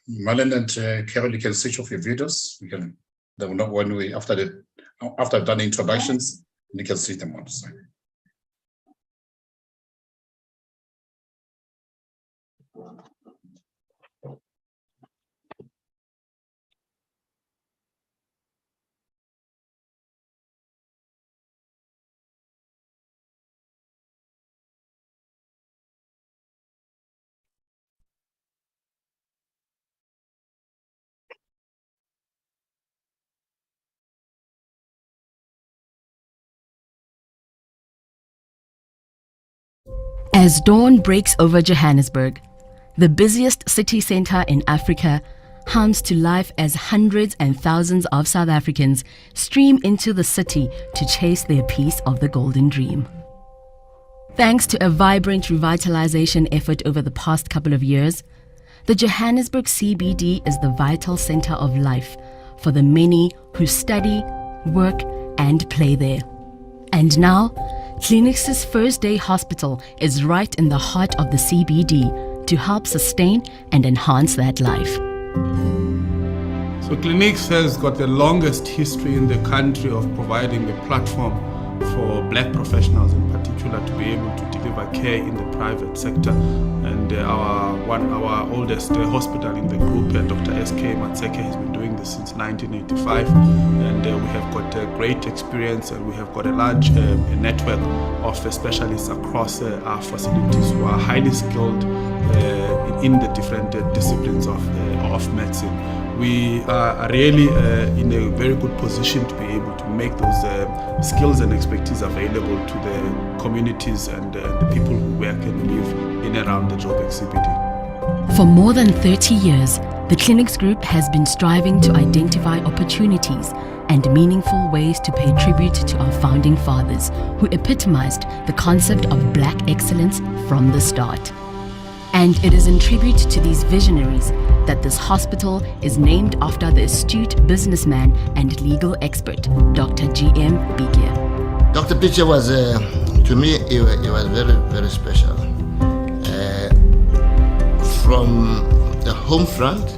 Marlin and Carol, you can switch off your videos. We can. They will not when we after I've done the introductions, you can switch them on. So. As dawn breaks over Johannesburg, the busiest city centre in Africa hums to life as hundreds and thousands of South Africans stream into the city to chase their piece of the golden dream. Thanks to a vibrant revitalisation effort over the past couple of years, the Johannesburg CBD is the vital centre of life for the many who study, work and play there. And now, Clinics' First Day Hospital is right in the heart of the CBD to help sustain and enhance that life. So Clinics has got the longest history in the country of providing a platform for black professionals in particular to be able to deliver care in the private sector. And our oldest hospital in the group, Dr. S.K. Matseke, has been doing this since 1985, and we have got a great experience, and we have got a large network of specialists across our facilities who are highly skilled in the different disciplines of medicine. We are really in a very good position to be able to make those skills and expertise available to the communities and the people who work and live in and around the Joburg CBD. For more than 30 years, the Clinics Group has been striving to identify opportunities and meaningful ways to pay tribute to our founding fathers who epitomized the concept of black excellence from the start. And it is in tribute to these visionaries that this hospital is named after the astute businessman and legal expert, Dr. G.M. Bike. Dr. Bike was, to me, he was very, very special. From the home front,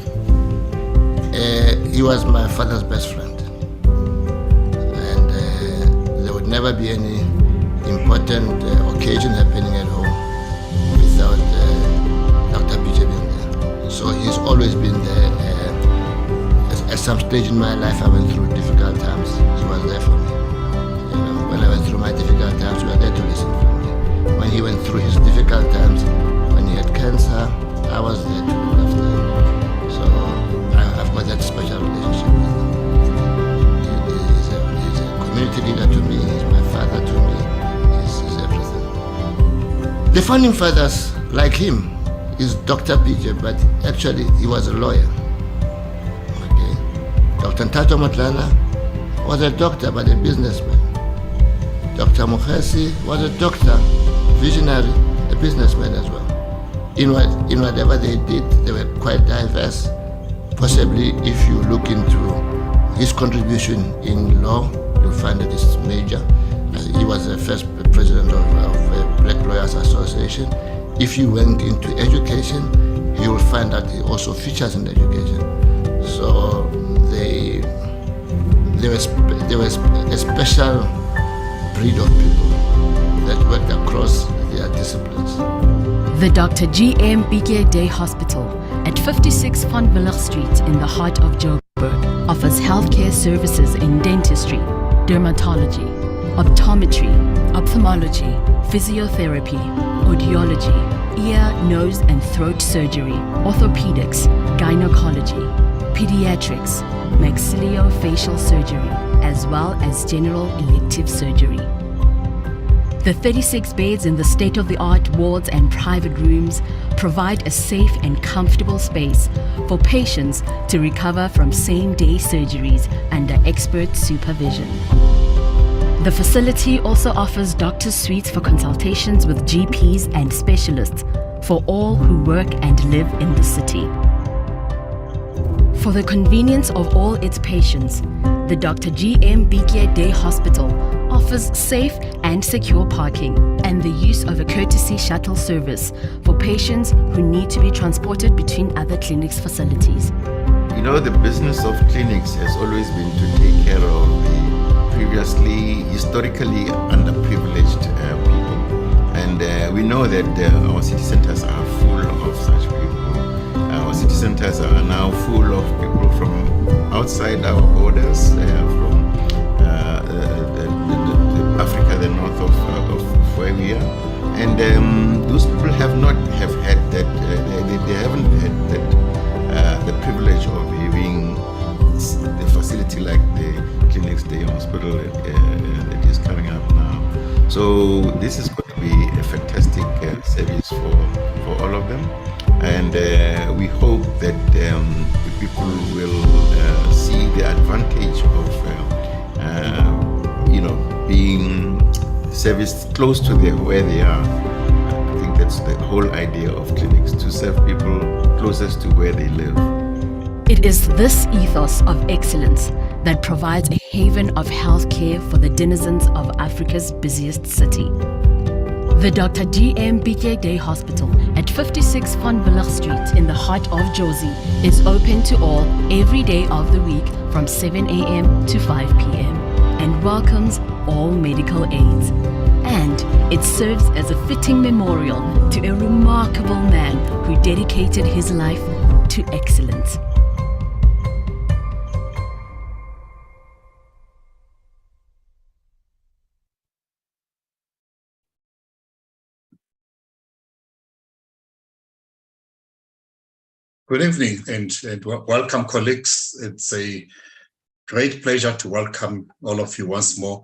he was my father's best friend. And there would never be any important occasion happening at home without Dr. Bike being there. So he's always been there. At some stage in my life, I went through difficult times. He was there for me. You know, when I went through my difficult times, he was there to listen for me. When he went through his difficult times, when he had cancer, I was there to look after him. So I've got that special relationship with him. He's a community leader to me. He's my father to me. He's everything. The founding fathers, like him, is Dr. Bike, but actually he was a lawyer. Okay. Dr. Ntato Matlala was a doctor, but a businessman. Dr. Mukhesi was a doctor, visionary, a businessman as well. In whatever they did, they were quite diverse. Possibly, if you look into his contribution in law, you'll find that it's major. He was the first president of Black Lawyers Association. If you went into education, you will find that he also features in education. So they were a special breed of people that worked across their disciplines. The Dr. G.M. Bike Day Hospital at 56 Van Willig Street in the heart of Joburg offers healthcare services in dentistry, dermatology, optometry, ophthalmology, physiotherapy, audiology, ear, nose and throat surgery, orthopedics, gynecology, pediatrics, maxillofacial surgery, as well as general elective surgery. The 36 beds in the state-of-the-art wards and private rooms provide a safe and comfortable space for patients to recover from same-day surgeries under expert supervision. The facility also offers doctor's suites for consultations with GPs and specialists for all who work and live in the city. For the convenience of all its patients, the Dr. G.M. Bike Day Hospital offers safe and secure parking and the use of a courtesy shuttle service for patients who need to be transported between other clinics' facilities. You know, the business of clinics has always been to take care of the previously, historically underprivileged people. And we know that our city centers are full of such people. Our city centers are now full of people from outside our borders, from Africa, the north of where we are. And those people have not have had that, they haven't had that, the privilege of having the facility like the clinics, the hospital that is coming up now. So this is going to be a fantastic service for all of them. And we hope that the people will see the advantage of being serviced close to where they are. I think that's the whole idea of clinics, to serve people closest to where they live. It is this ethos of excellence that provides a haven of healthcare for the denizens of Africa's busiest city. The Dr. G.M. Day Hospital at 56 Van Willig Street in the heart of Jozi is open to all every day of the week from 7 a.m. to 5 p.m. and welcomes all medical aids. And it serves as a fitting memorial to a remarkable man who dedicated his life to excellence. Good evening and welcome, colleagues. It's a great pleasure to welcome all of you once more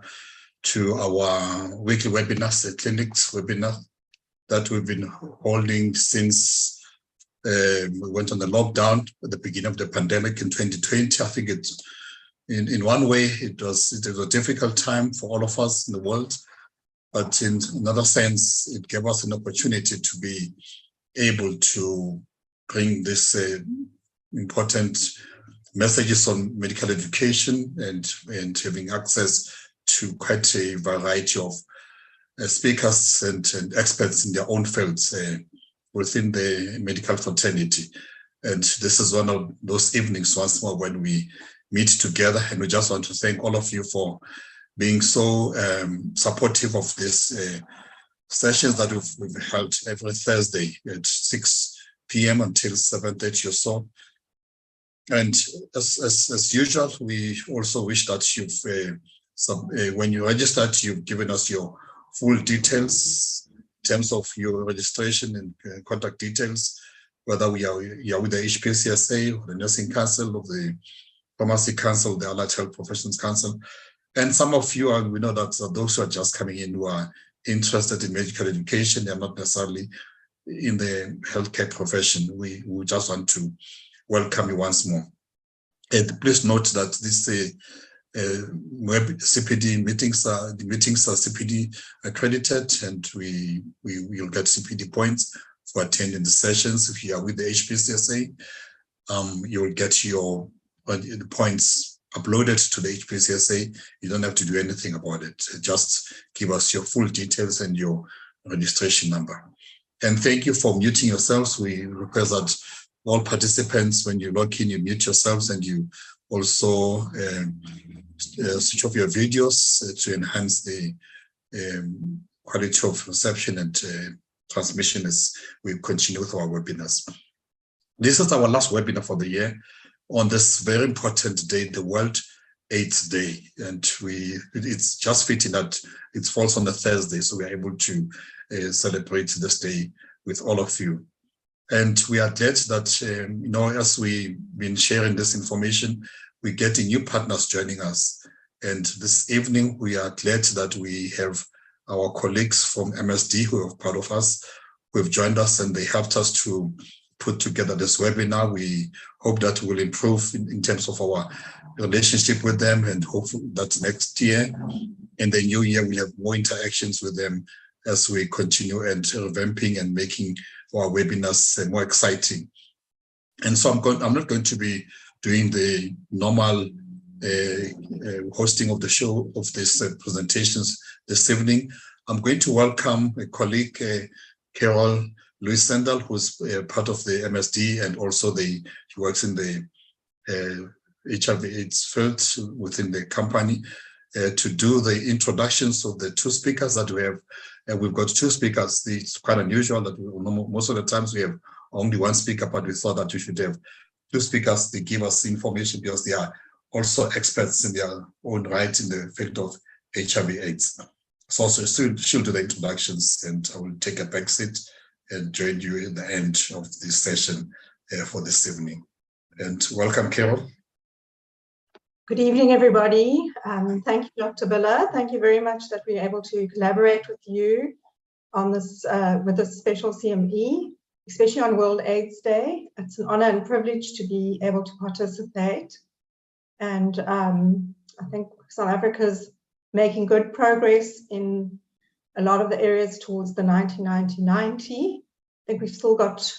to our weekly webinars, the clinics webinar that we've been holding since we went on the lockdown at the beginning of the pandemic in 2020. I think it's in one way it was a difficult time for all of us in the world, but in another sense it gave us an opportunity to be able to bring this important messages on medical education and having access to quite a variety of speakers and experts in their own fields within the medical fraternity. And this is one of those evenings once more when we meet together, and we just want to thank all of you for being so supportive of these sessions that we've held every Thursday at 6 p.m. until 7:30 or so. And as usual, we also wish that you've, when you registered, you've given us your full details in terms of your registration and contact details, whether you're with the HPCSA or the Nursing Council or the Pharmacy Council, the Allied Health Professions Council. And some of you, we know that those who are just coming in who are interested in medical education, they're not necessarily in the healthcare profession. We just want to welcome you once more. And please note that this web CPD meetings are CPD accredited, and we will get CPD points for attending the sessions. If you are with the HPCSA, you will get the points uploaded to the HPCSA. You don't have to do anything about it. Just give us your full details and your registration number. And thank you for muting yourselves. We request that all participants, when you log in, you mute yourselves, and you also switch off your videos to enhance the quality of reception and transmission as we continue with our webinars. This is our last webinar for the year on this very important day, the World AIDS Day. And it's just fitting that it falls on a Thursday, so we are able to celebrate this day with all of you. And we are glad that, as we've been sharing this information, we're getting new partners joining us. And this evening, we are glad that we have our colleagues from MSD who are part of us, who have joined us, and they helped us to put together this webinar. We hope that will improve in terms of our relationship with them, and hopefully that next year, in the new year, we'll have more interactions with them as we continue and revamping and making our webinars more exciting. And so I'm not going to be doing the normal hosting of the show of these presentations this evening. I'm going to welcome a colleague, Carol Louis Sandal, who's part of the MSD, and also he works in the HIV/AIDS field within the company, to do the introductions of the two speakers that we have. And we've got two speakers. It's quite unusual that most of the times we have only one speaker, but we thought that we should have two speakers to give us information, because they are also experts in their own right in the field of HIV/AIDS. So she'll do the introductions, and I will take a back seat and join you at the end of this session for this evening. And welcome, Carol. Good evening, everybody. Thank you, Dr. Biller. Thank you very much that we're able to collaborate with you on this, with this special CME, especially on World AIDS Day. It's an honor and privilege to be able to participate. And I think South Africa's making good progress in a lot of the areas towards the 90-90-90. I think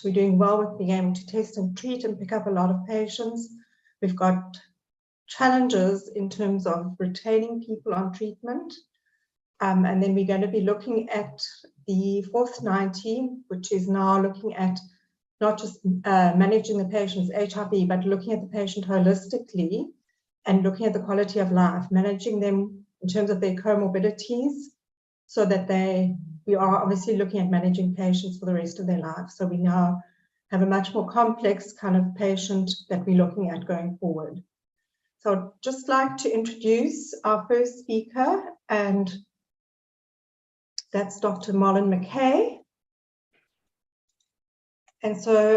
we're doing well with being able to test and treat and pick up a lot of patients. We've got challenges in terms of retaining people on treatment. And then we're going to be looking at the fourth 90, which is now looking at not just managing the patient's HIV, but looking at the patient holistically and looking at the quality of life, managing them in terms of their comorbidities, so that we are obviously looking at managing patients for the rest of their lives. So we now have a much more complex kind of patient that we're looking at going forward. So I'd just like to introduce our first speaker, and that's Dr. Marlin McKay. And so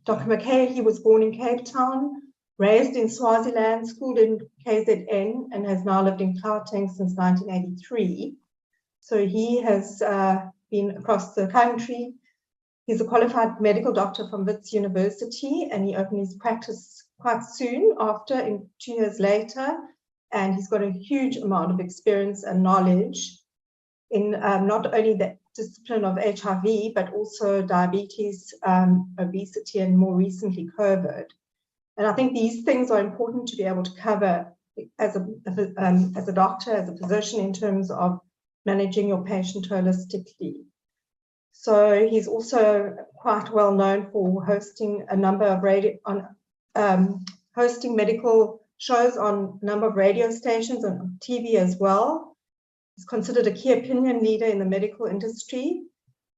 Dr. McKay, he was born in Cape Town, raised in Swaziland, schooled in KZN, and has now lived in Gauteng since 1983. So he has been across the country. He's a qualified medical doctor from Wits University, and he opened his practice quite soon after, 2 years later, and he's got a huge amount of experience and knowledge in not only the discipline of HIV, but also diabetes, obesity, and more recently COVID. And I think these things are important to be able to cover as a doctor, as a physician, in terms of managing your patient holistically. So he's also quite well known for hosting a number of hosting medical shows on a number of radio stations and on TV as well. He's considered a key opinion leader in the medical industry,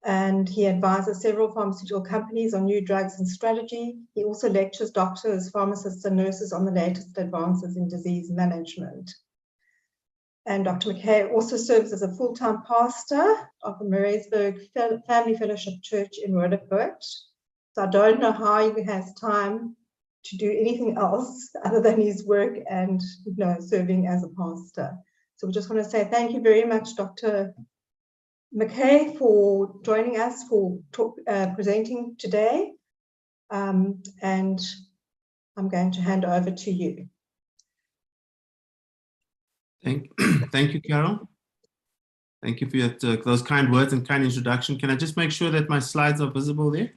and he advises several pharmaceutical companies on new drugs and strategy. He also lectures doctors, pharmacists, and nurses on the latest advances in disease management. And Dr. McKay also serves as a full-time pastor of the Maritzburg Family Fellowship Church in Roodepoort. So I don't know how he has time to do anything else other than his work and serving as a pastor. So we just want to say thank you very much, Dr. McKay, for joining us, for presenting today. And I'm going to hand over to you. Thank you, Carol. Thank you for those kind words and kind introduction. Can I just make sure that my slides are visible there?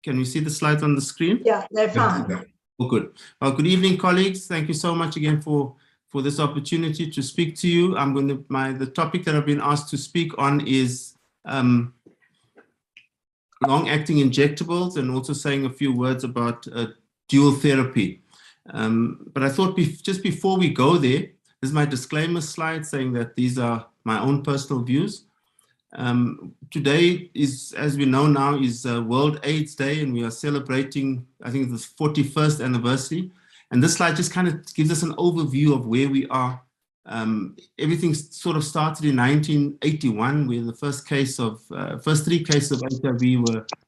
Can we see the slides on the screen? Yeah, they're fine. Oh, good. Well, good evening, colleagues. Thank you so much again for this opportunity to speak to you. The topic that I've been asked to speak on is long-acting injectables, and also saying a few words about dual therapy. But I thought just before we go there, this is my disclaimer slide saying that these are my own personal views. Today is, as we know now, is World AIDS Day, and we are celebrating, I think, the 41st anniversary. And this slide just kind of gives us an overview of where we are. Everything sort of started in 1981, where the first 3 cases of HIV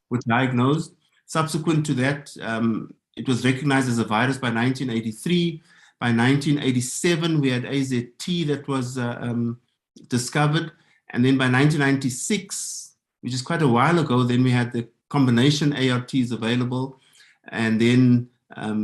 were diagnosed. Subsequent to that, it was recognized as a virus by 1983. By 1987, we had AZT that was discovered. And then by 1996, which is quite a while ago, then we had the combination ARTs available. And then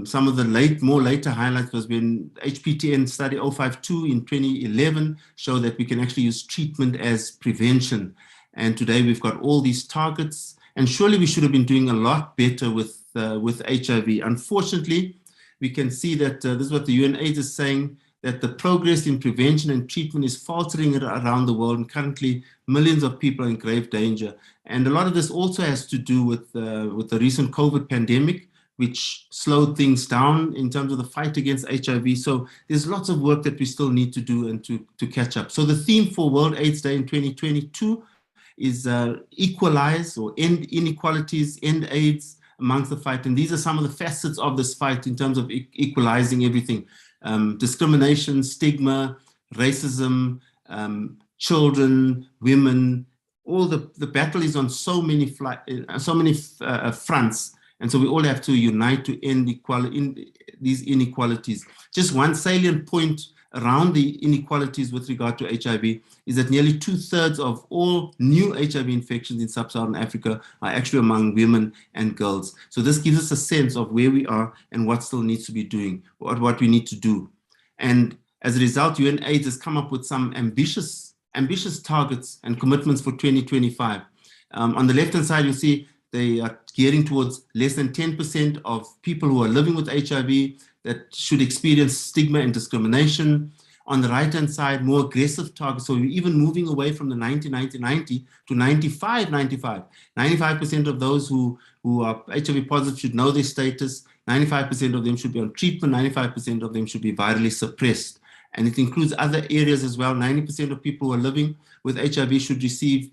some of the later highlights was when HPTN study 052 in 2011 showed that we can actually use treatment as prevention. And today we've got all these targets, and surely we should have been doing a lot better with HIV. Unfortunately, we can see that this is what the UNAIDS is saying, that the progress in prevention and treatment is faltering around the world, and currently millions of people are in grave danger. And a lot of this also has to do with the recent COVID pandemic, which slowed things down in terms of the fight against HIV. So there's lots of work that we still need to do and to catch up. So the theme for World AIDS Day in 2022 is equalize or end inequalities, end AIDS amongst the fight. And these are some of the facets of this fight in terms of equalizing everything. Discrimination, stigma, racism, children, women, all the battle is on so many fronts. And so we all have to unite to end these inequalities. Just one salient point around the inequalities with regard to HIV is that nearly 2/3 of all new HIV infections in sub-Saharan Africa are actually among women and girls. So this gives us a sense of where we are and what still needs to be doing, what we need to do. And as a result, UNAIDS has come up with some ambitious targets and commitments for 2025. On the left-hand side, you see they are gearing towards less than 10% of people who are living with HIV that should experience stigma and discrimination. On the right-hand side, more aggressive targets. So we're even moving away from the 90-90-90 to 95-95. 95% of those who are HIV positive should know their status. 95% of them should be on treatment. 95% of them should be virally suppressed. And it includes other areas as well. 90% of people who are living with HIV should receive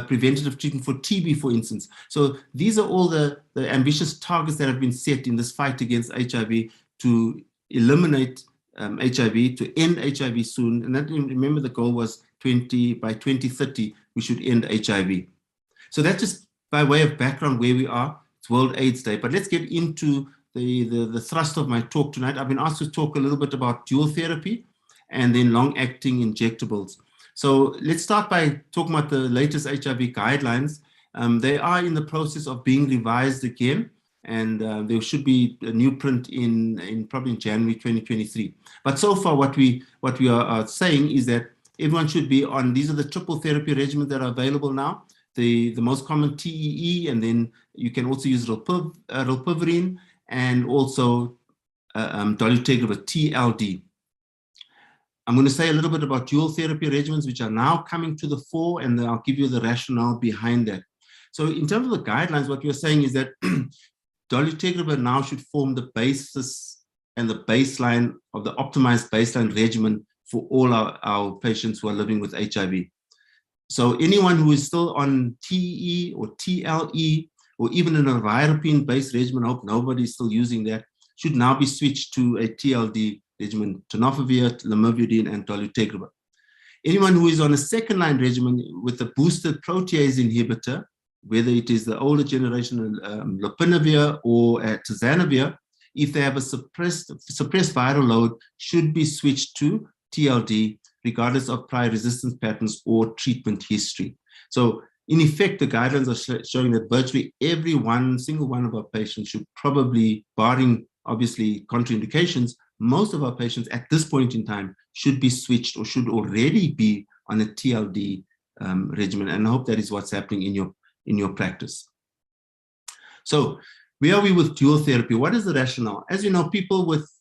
preventative treatment for TB, for instance. So these are all the ambitious targets that have been set in this fight against HIV to eliminate HIV, to end HIV soon. And that, remember, the goal was by 2030, we should end HIV. So that's just by way of background where we are. It's World AIDS Day. But let's get into the thrust of my talk tonight. I've been asked to talk a little bit about dual therapy and then long-acting injectables. So let's start by talking about the latest HIV guidelines. They are in the process of being revised again, and there should be a new print in probably in January 2023. But so far, what we are saying is that everyone should be on, these are the triple therapy regimens that are available now. The most common TEE, and then you can also use rilpivirine and also dolutegravir, TLD. I'm going to say a little bit about dual therapy regimens, which are now coming to the fore, and then I'll give you the rationale behind that. So in terms of the guidelines, what we're saying is that dolutegravir now should form the basis and the baseline of the optimized baseline regimen for all our patients who are living with HIV. So anyone who is still on TE or TLE, or even an aviropine-based regimen, I hope nobody's still using that, should now be switched to a TLD regimen, tenofovir, lamivudine, and dolutegravir. Anyone who is on a second-line regimen with a boosted protease inhibitor, whether it is the older generation lopinavir or tazanavir, if they have a suppressed viral load, should be switched to TLD, regardless of prior resistance patterns or treatment history. So in effect, the guidelines are showing that virtually every single one of our patients should probably, barring obviously contraindications, most of our patients at this point in time should be switched or should already be on a TLD regimen. And I hope that is what's happening in your practice. So where are we with dual therapy? What is the rationale? As you know,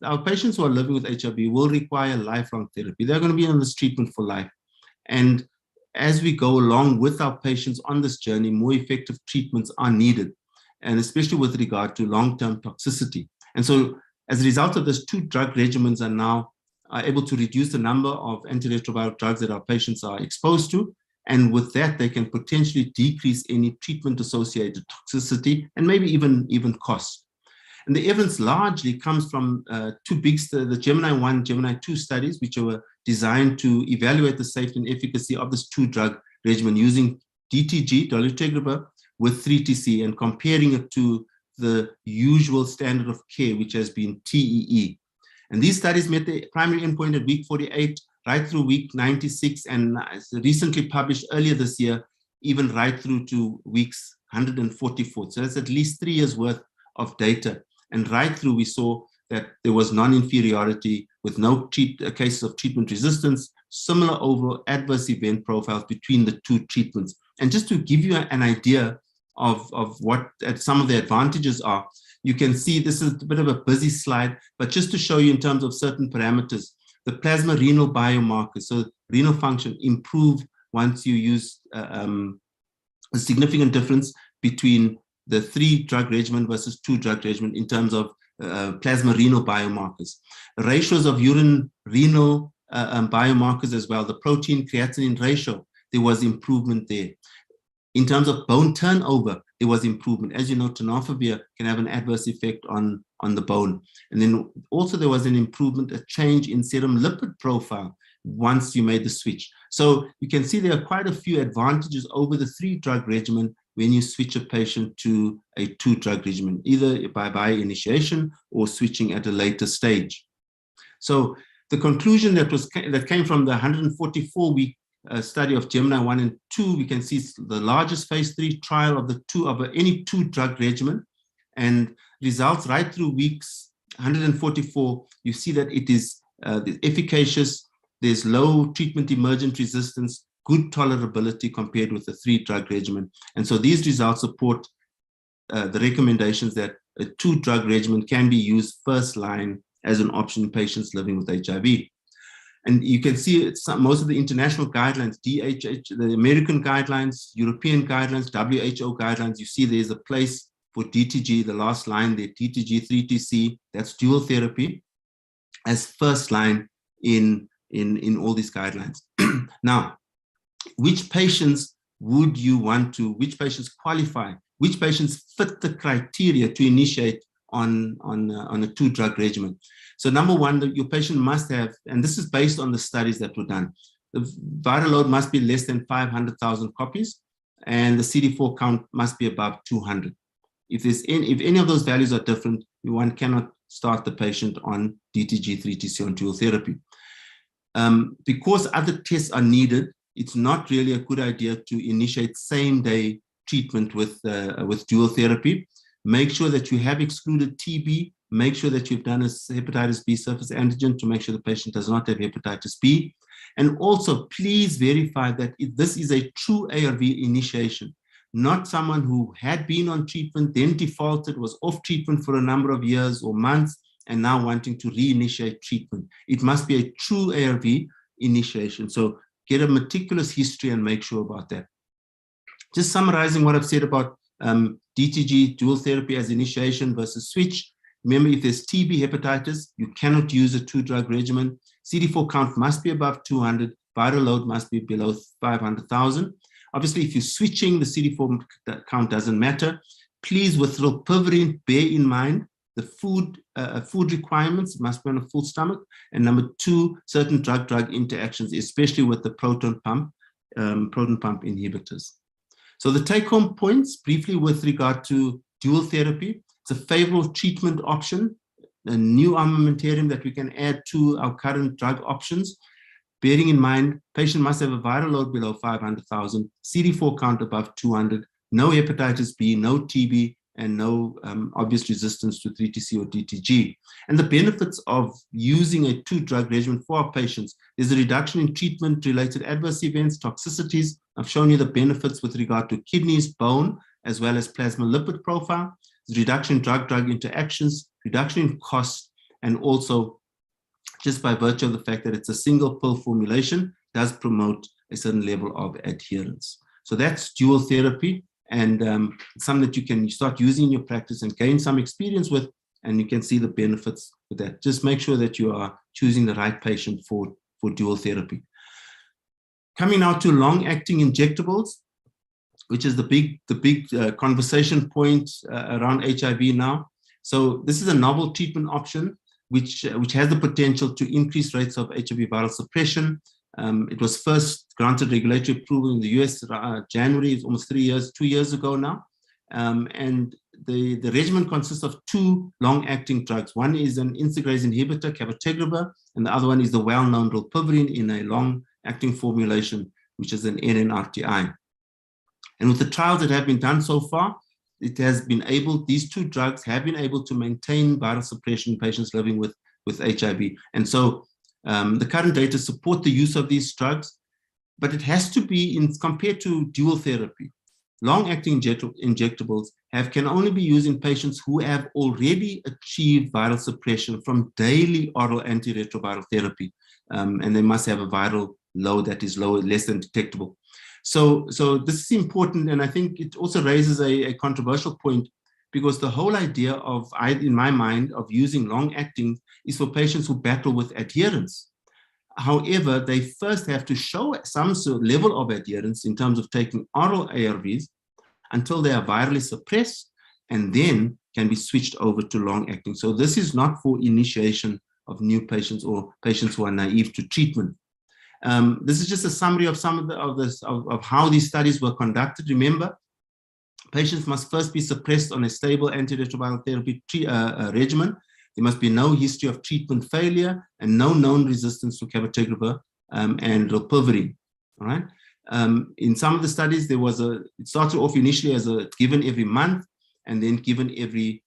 our patients who are living with HIV will require lifelong therapy. They're going to be on this treatment for life. And as we go along with our patients on this journey, more effective treatments are needed, and especially with regard to long-term toxicity. And so as a result of this, 2 drug regimens are now able to reduce the number of antiretroviral drugs that our patients are exposed to. And with that, they can potentially decrease any treatment-associated toxicity and maybe even cost. And the evidence largely comes from 2 big studies, the Gemini 1, Gemini 2 studies, which were designed to evaluate the safety and efficacy of this 2-drug regimen using DTG, dolutegravir, with 3TC, and comparing it to the usual standard of care, which has been TEE. And these studies met the primary endpoint at week 48, right through week 96, and recently published earlier this year, even right through to weeks 144. So that's at least 3 years worth of data. And right through, we saw that there was non-inferiority with no cases of treatment resistance, similar overall adverse event profiles between the 2 treatments. And just to give you an idea of what some of the advantages are. You can see this is a bit of a busy slide, but just to show you in terms of certain parameters, the plasma renal biomarkers, so renal function, improve once you use a significant difference between the 3-drug regimen versus 2-drug regimen in terms of plasma renal biomarkers. Ratios of urine renal biomarkers as well, the protein creatinine ratio, there was improvement there. In terms of bone turnover, there was improvement. As you know, tenofovir can have an adverse effect on the bone. And then also there was an improvement, a change in serum lipid profile once you made the switch. So you can see there are quite a few advantages over the 3-drug regimen when you switch a patient to a 2-drug regimen, either by initiation or switching at a later stage. So the conclusion that came from the 144-week study of Gemini 1 and 2, we can see the largest phase 3 trial of any 2-drug regimen, and results right through weeks 144, you see that it is efficacious, there's low treatment emergent resistance, good tolerability compared with the 3-drug regimen. And so these results support the recommendations that a 2-drug regimen can be used first line as an option in patients living with HIV. And you can see most of the international guidelines, DHH, the American guidelines, European guidelines, WHO guidelines, you see there's a place for DTG, the last line there, DTG 3TC, that's dual therapy, as first line in all these guidelines. Now, which patients would you want to, which patients qualify, which patients fit the criteria to initiate on a 2-drug regimen? So number one, your patient must have, and this is based on the studies that were done, the viral load must be less than 500,000 copies, and the CD4 count must be above 200. If any of those values are different, one cannot start the patient on DTG 3TC on dual therapy. Because other tests are needed, it's not really a good idea to initiate same-day treatment with dual therapy. Make sure that you have excluded TB. Make sure that you've done a hepatitis B surface antigen to make sure the patient does not have hepatitis B. And also, please verify that this is a true ARV initiation, not someone who had been on treatment, then defaulted, was off treatment for a number of years or months, and now wanting to reinitiate treatment. It must be a true ARV initiation. So get a meticulous history and make sure about that. Just summarizing what I've said about DTG dual therapy as initiation versus switch. Remember, if there's TB hepatitis, you cannot use a 2-drug regimen. CD4 count must be above 200. Viral load must be below 500,000. Obviously, if you're switching, the CD4 count doesn't matter. Please, with rilpivirine, bear in mind the food requirements must be on a full stomach. And number 2, certain drug-drug interactions, especially with the proton pump inhibitors. So the take-home points, briefly with regard to dual therapy, it's a favorable treatment option, a new armamentarium that we can add to our current drug options. Bearing in mind, patient must have a viral load below 500,000, CD4 count above 200, no hepatitis B, no TB, and no obvious resistance to 3TC or DTG. And the benefits of using a 2-drug regimen for our patients is a reduction in treatment-related adverse events, toxicities. I've shown you the benefits with regard to kidneys, bone, as well as plasma lipid profile. There's reduction in drug-drug interactions, reduction in cost, and also just by virtue of the fact that it's a single pill formulation, does promote a certain level of adherence. So that's dual therapy, and it's something that you can start using in your practice and gain some experience with, and you can see the benefits with that. Just make sure that you are choosing the right patient for dual therapy. Coming now to long-acting injectables, which is the big conversation point around HIV now. So this is a novel treatment option which has the potential to increase rates of HIV viral suppression. It was first granted regulatory approval in the US January, it's almost 2 years ago now. And the regimen consists of 2 long-acting drugs. One is an integrase inhibitor, cabotegravir, and the other one is the well-known rilpivirine in a long-acting formulation, which is an NNRTI. And with the trials that have been done so far, these 2 drugs have been able to maintain viral suppression in patients living with HIV. And so the current data support the use of these drugs, but it has to be compared to dual therapy. long-acting injectables can only be used in patients who have already achieved viral suppression from daily oral antiretroviral therapy, and they must have a viral load that is less than detectable. So this is important, and I think it also raises a controversial point, because the whole idea of, in my mind, of using long-acting is for patients who battle with adherence. However, they first have to show some sort of level of adherence in terms of taking oral ARVs until they are virally suppressed, and then can be switched over to long-acting. So this is not for initiation of new patients or patients who are naive to treatment. This is just a summary of some of how these studies were conducted. Remember, patients must first be suppressed on a stable antiretroviral therapy regimen. There must be no history of treatment failure and no known resistance to cabotegravir and rilpivirine. All right. In some of the studies, it started off initially as given every month and then given every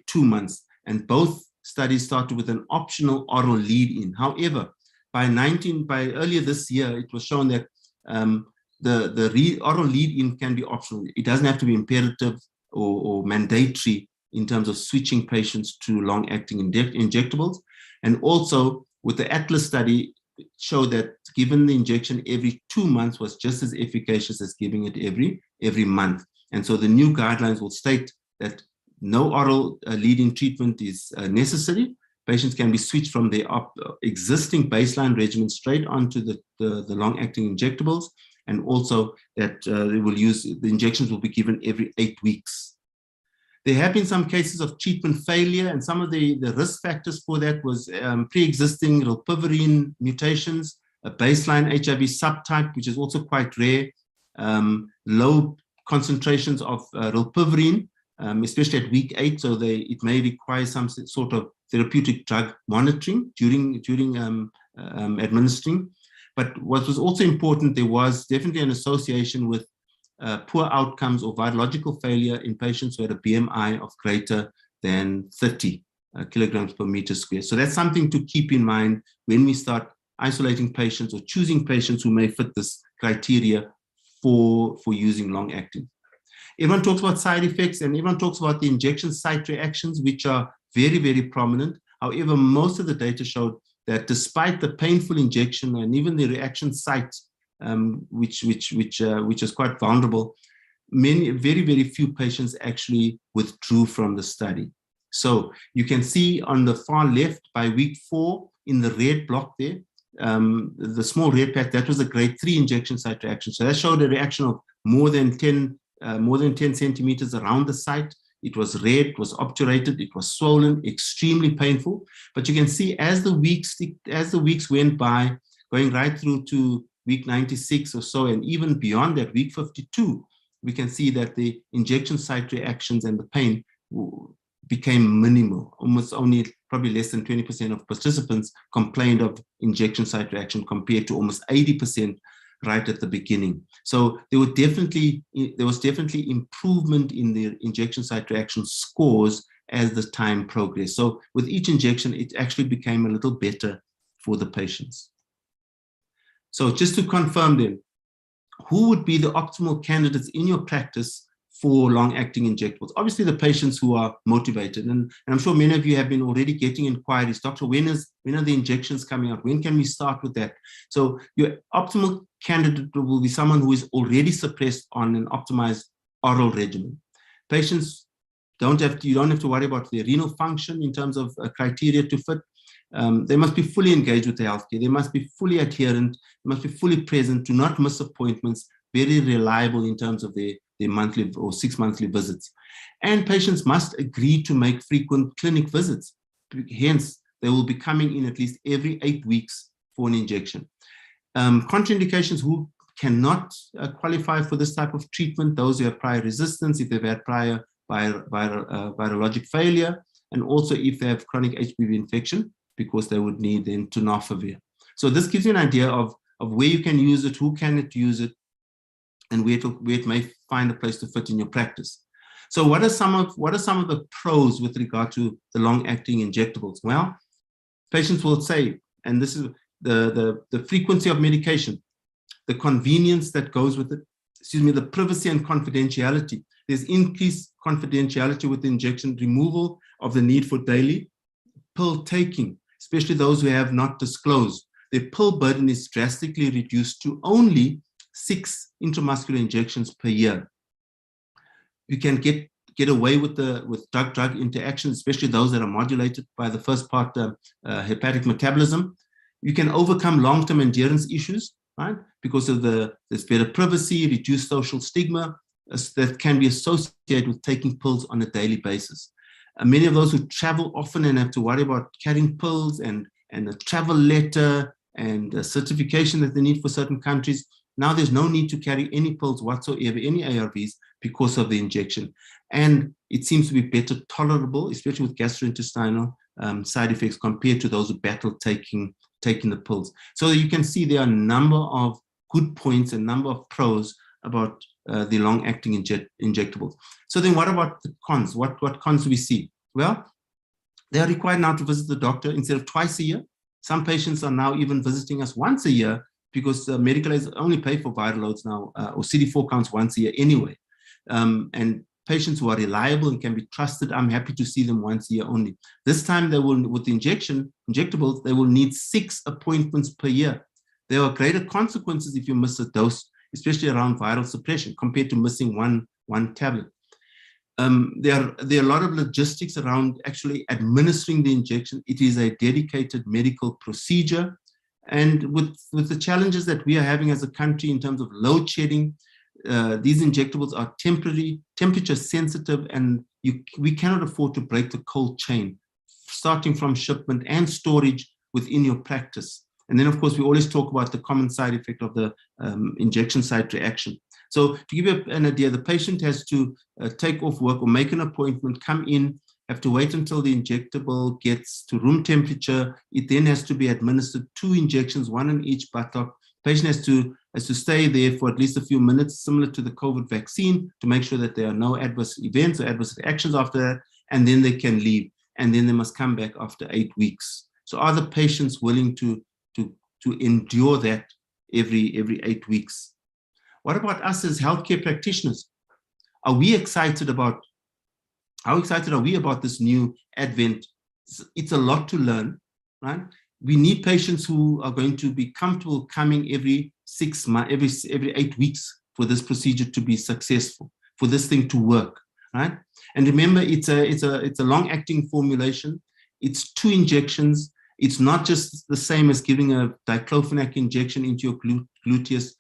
2 months. And both studies started with an optional oral lead-in. However, by earlier this year, it was shown that the oral lead-in can be optional. It doesn't have to be imperative or mandatory in terms of switching patients to long-acting injectables. And also with the Atlas study, it showed that given the injection every 2 months was just as efficacious as giving it every month. And so the new guidelines will state that no oral lead-in treatment is necessary. Patients can be switched from their existing baseline regimen straight onto the long-acting injectables, and also that the injections will be given every 8 weeks. There have been some cases of treatment failure, and some of the risk factors for that was pre-existing rilpivirine mutations, a baseline HIV subtype, which is also quite rare, low concentrations of rilpivirine, especially at week 8, so it may require some sort of therapeutic drug monitoring during administering. But what was also important, there was definitely an association with poor outcomes or virological failure in patients who had a BMI of greater than 30 kilograms per meter square. So that's something to keep in mind when we start isolating patients or choosing patients who may fit this criteria for using long-acting. Everyone talks about side effects, and everyone talks about the injection site reactions, which are very, very prominent. However, most of the data showed that despite the painful injection and even the reaction site, which is quite vulnerable, very, very few patients actually withdrew from the study. So you can see on the far left, by week 4, in the red block there, the small red patch, that was a grade 3 injection site reaction. So that showed a reaction of more than 10 centimeters around the site. It was red, it was obturated, it was swollen, extremely painful. But you can see as the weeks went by, going right through to week 96 or so, and even beyond that, week 52, we can see that the injection site reactions and the pain became minimal. Almost only probably less than 20% of participants complained of injection site reaction, compared to almost 80% right at the beginning. So there was definitely improvement in the injection site reaction scores as the time progressed. So with each injection, it actually became a little better for the patients. So just to confirm then, who would be the optimal candidates in your practice for long-acting injectables? Obviously the patients who are motivated, and I'm sure many of you have been already getting inquiries. Doctor, when are the injections coming out? When can we start with that? So your optimal candidate will be someone who is already suppressed on an optimized oral regimen. Patients you don't have to worry about their renal function in terms of criteria to fit. They must be fully engaged with the healthcare. They must be fully adherent. They must be fully present, do not miss appointments, very reliable in terms of their monthly or 6 monthly visits. And patients must agree to make frequent clinic visits. Hence, they will be coming in at least every 8 weeks for an injection. Contraindications: who cannot qualify for this type of treatment? Those who have prior resistance, if they've had prior virologic failure, and also if they have chronic HPV infection, because they would need then tenofovir. So this gives you an idea of where you can use it, who can use it, and where it may find a place to fit in your practice. So what are some of the pros with regard to the long-acting injectables? Well, patients will say, and this is the frequency of medication, the convenience that goes with it, the privacy and confidentiality. There's increased confidentiality with the injection, removal of the need for daily pill taking, especially those who have not disclosed. Their pill burden is drastically reduced to only 6 intramuscular injections per year. You can get away with drug-drug interactions, especially those that are modulated by the first part, hepatic metabolism. You can overcome long-term endurance issues, right? Because of there's better privacy, reduced social stigma that can be associated with taking pills on a daily basis. Many of those who travel often and have to worry about carrying pills and a travel letter and a certification that they need for certain countries, now there's no need to carry any pills whatsoever, any ARVs, because of the injection. And it seems to be better tolerable, especially with gastrointestinal side effects compared to those who battle taking the pills. So you can see there are a number of good points, a number of pros about the long-acting injectables. So then what about the cons? What cons do we see? Well, they are required now to visit the doctor instead of twice a year. Some patients are now even visiting us once a year because medical aids only pay for viral loads now, or CD4 counts once a year anyway. And patients who are reliable and can be trusted, I'm happy to see them once a year only. This time they will, with the injectables, they will need 6 appointments per year. There are greater consequences if you miss a dose, especially around viral suppression, compared to missing one tablet. There are a lot of logistics around actually administering the injection. It is a dedicated medical procedure. And with the challenges that we are having as a country in terms of load shedding, these injectables are temperature sensitive, and we cannot afford to break the cold chain, starting from shipment and storage within your practice. And then, of course, we always talk about the common side effect of the injection site reaction. So to give you an idea, the patient has to take off work or make an appointment, come in, have to wait until the injectable gets to room temperature. It then has to be administered 2 injections, 1 in each buttock. Patient has to stay there for at least a few minutes, similar to the COVID vaccine, to make sure that there are no adverse events or adverse reactions after that, and then they can leave, and then they must come back after 8 weeks. So are the patients willing to endure that every 8 weeks? What about us as healthcare practitioners? Are we excited about, how excited are we about this new advent? It's a lot to learn, right? We need patients who are going to be comfortable coming every 6 months, every 8 weeks for this procedure to be successful, for this thing to work, right? And remember, it's a long-acting formulation. It's 2 injections. It's not just the same as giving a diclofenac injection into your gluteus.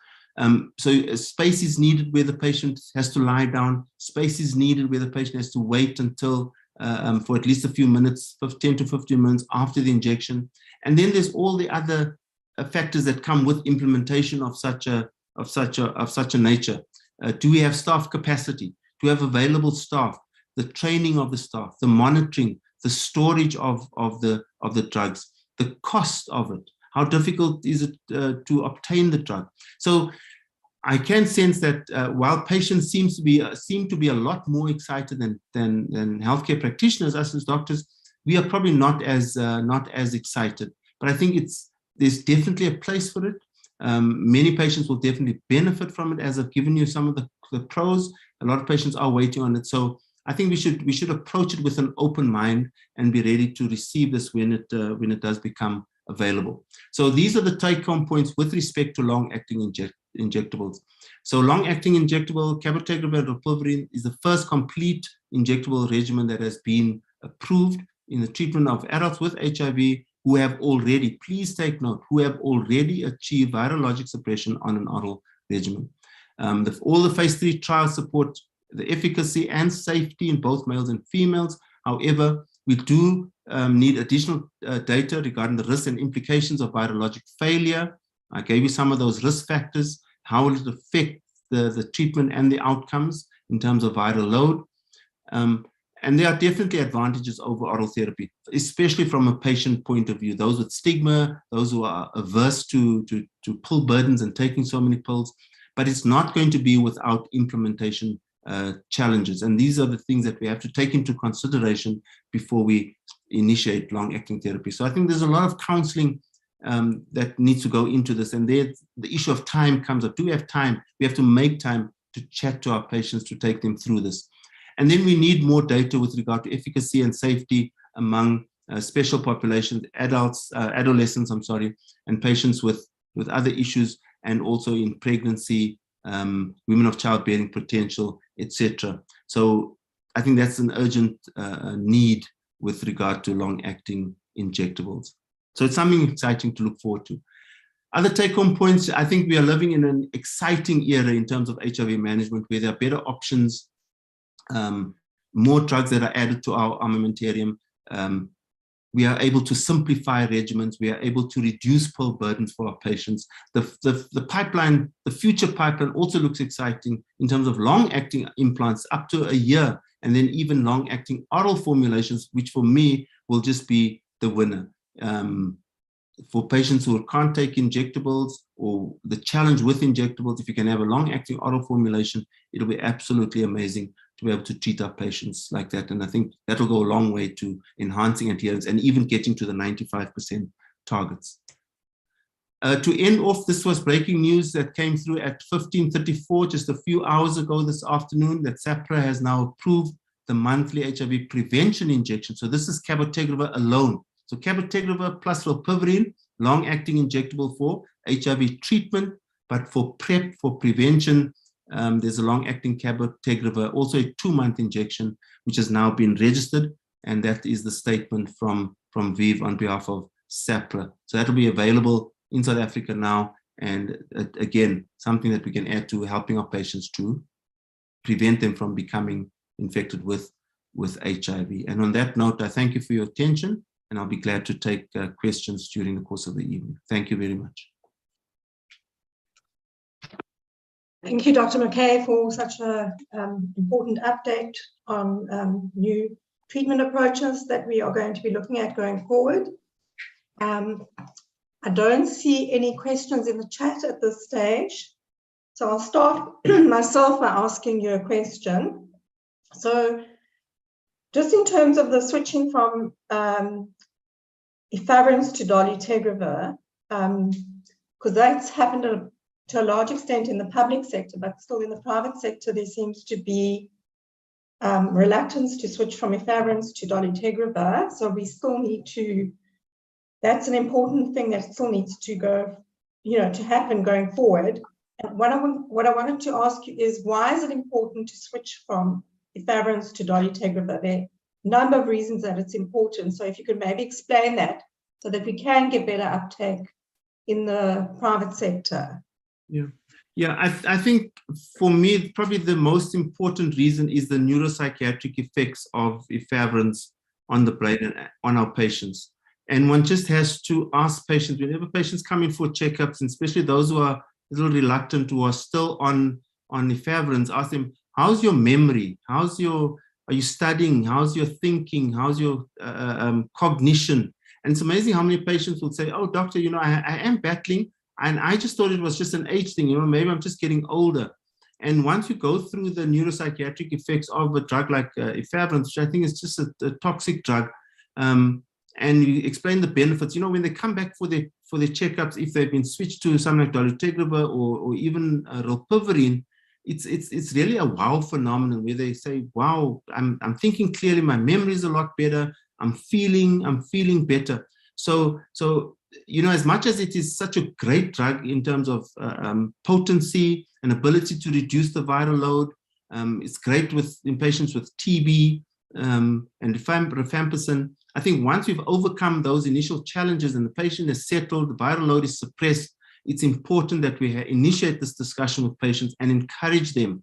So space is needed where the patient has to lie down. Space is needed where the patient has to wait until for at least a few minutes, 10 to 15 minutes after the injection. And then there's all the other factors that come with implementation of such a nature. Do we have staff capacity? Do we have available staff? The training of the staff, the monitoring, the storage of the drugs, the cost of it. How difficult is it to obtain the drug? So I can sense that while patients seem to be a lot more excited than healthcare practitioners, us as doctors, we are probably not as excited. But I think there's definitely a place for it. Many patients will definitely benefit from it, as I've given you some of the pros. A lot of patients are waiting on it. So I think we should approach it with an open mind and be ready to receive this when it does become available. So these are the take-home points with respect to long-acting injectables. So long-acting injectable cabotegravir or rilpivirine is the first complete injectable regimen that has been approved in the treatment of adults with HIV who have already, please take note, who have already achieved virologic suppression on an oral regimen. All the phase 3 trials support the efficacy and safety in both males and females. However, we do need additional data regarding the risks and implications of virologic failure. I gave you some of those risk factors. How will it affect the treatment and the outcomes in terms of viral load? And there are definitely advantages over oral therapy, especially from a patient point of view. Those with stigma, those who are averse to pill burdens and taking so many pills, but it's not going to be without implementation challenges. And these are the things that we have to take into consideration before we initiate long-acting therapy. So I think there's a lot of counseling that needs to go into this. And there, the issue of time comes up. Do we have time? We have to make time to chat to our patients to take them through this. And then we need more data with regard to efficacy and safety among special populations, adolescents, and patients with other issues, and also in pregnancy, women of childbearing potential, etc. So I think that's an urgent need with regard to long-acting injectables. So it's something exciting to look forward to. Other take-home points, I think we are living in an exciting era in terms of HIV management, where there are better options, more drugs that are added to our armamentarium. We are able to simplify regimens. We are able to reduce pill burdens for our patients. The pipeline, the future pipeline also looks exciting in terms of long-acting implants up to a year, and then even long-acting oral formulations, which for me will just be the winner. For patients who can't take injectables, or the challenge with injectables, if you can have a long-acting oral formulation, it'll be absolutely amazing to be able to treat our patients like that. And I think that'll go a long way to enhancing adherence and even getting to the 95% targets. To end off, this was breaking news that came through at 15:34, just a few hours ago this afternoon, that SAHPRA has now approved the monthly HIV prevention injection. So this is cabotegravir alone. So cabotegravir plus rilpivirine, long-acting injectable for HIV treatment, but for PrEP, for prevention, there's a long-acting cabotegravir, also a 2-month injection, which has now been registered, and that is the statement from VIV on behalf of SAHPRA. So that will be available in South Africa now, and again, something that we can add to helping our patients to prevent them from becoming infected with HIV. And on that note, I thank you for your attention, and I'll be glad to take questions during the course of the evening. Thank you very much. Thank you, Dr. McKay, for such an important update on new treatment approaches that we are going to be looking at going forward. I don't see any questions in the chat at this stage, so I'll start myself by asking you a question. So just in terms of the switching from efavirenz to dolutegravir, because that's happened to a large extent in the public sector, but still in the private sector, there seems to be reluctance to switch from efavirenz to dolutegravir. So we still need to, that's an important thing that still needs to go, to happen going forward. And what I wanted to ask you is, why is it important to switch from efavirenz to dolutegravir? There are a number of reasons that it's important. So if you could maybe explain that so that we can get better uptake in the private sector. I think for me, probably the most important reason is the neuropsychiatric effects of efavirenz on the brain and on our patients. And one just has to ask patients, whenever patients come in for checkups, and especially those who are a little reluctant, who are still on efavirenz, ask them, how's your memory? Are you studying? How's your thinking? How's your cognition? And it's amazing how many patients will say, oh, doctor, I am battling, and I just thought it was just an age thing, maybe I'm just getting older. And once you go through the neuropsychiatric effects of a drug like efavirenz, which I think is just a toxic drug, and you explain the benefits, when they come back for their checkups, if they've been switched to something like dolutegravir or even rilpivirine, it's really a wow phenomenon where they say, wow, I'm thinking clearly, my memory is a lot better, I'm feeling better. So as much as it is such a great drug in terms of potency and ability to reduce the viral load, it's great in patients with TB and rifampicin. I think once we've overcome those initial challenges and the patient is settled, the viral load is suppressed, it's important that we initiate this discussion with patients and encourage them.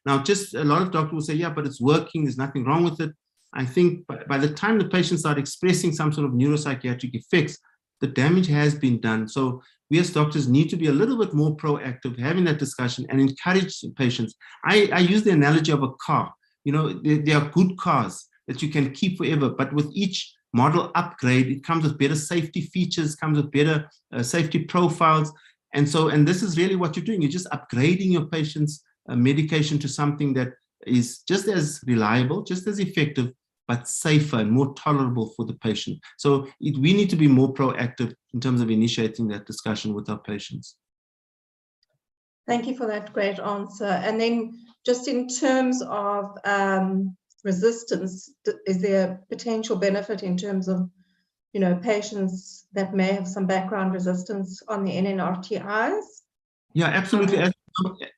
Now, just a lot of doctors will say, yeah, but it's working, there's nothing wrong with it. I think by the time the patients start expressing some sort of neuropsychiatric effects, the damage has been done. So we as doctors need to be a little bit more proactive, having that discussion and encourage patients. I use the analogy of a car. There are good cars that you can keep forever, but with each model upgrade, it comes with better safety features, comes with better safety profiles. And this is really what you're doing. You're just upgrading your patient's medication to something that is just as reliable, just as effective, but safer and more tolerable for the patient. So we need to be more proactive in terms of initiating that discussion with our patients. Thank you for that great answer. And then just in terms of resistance, is there a potential benefit in terms of, patients that may have some background resistance on the NNRTIs? Yeah, absolutely.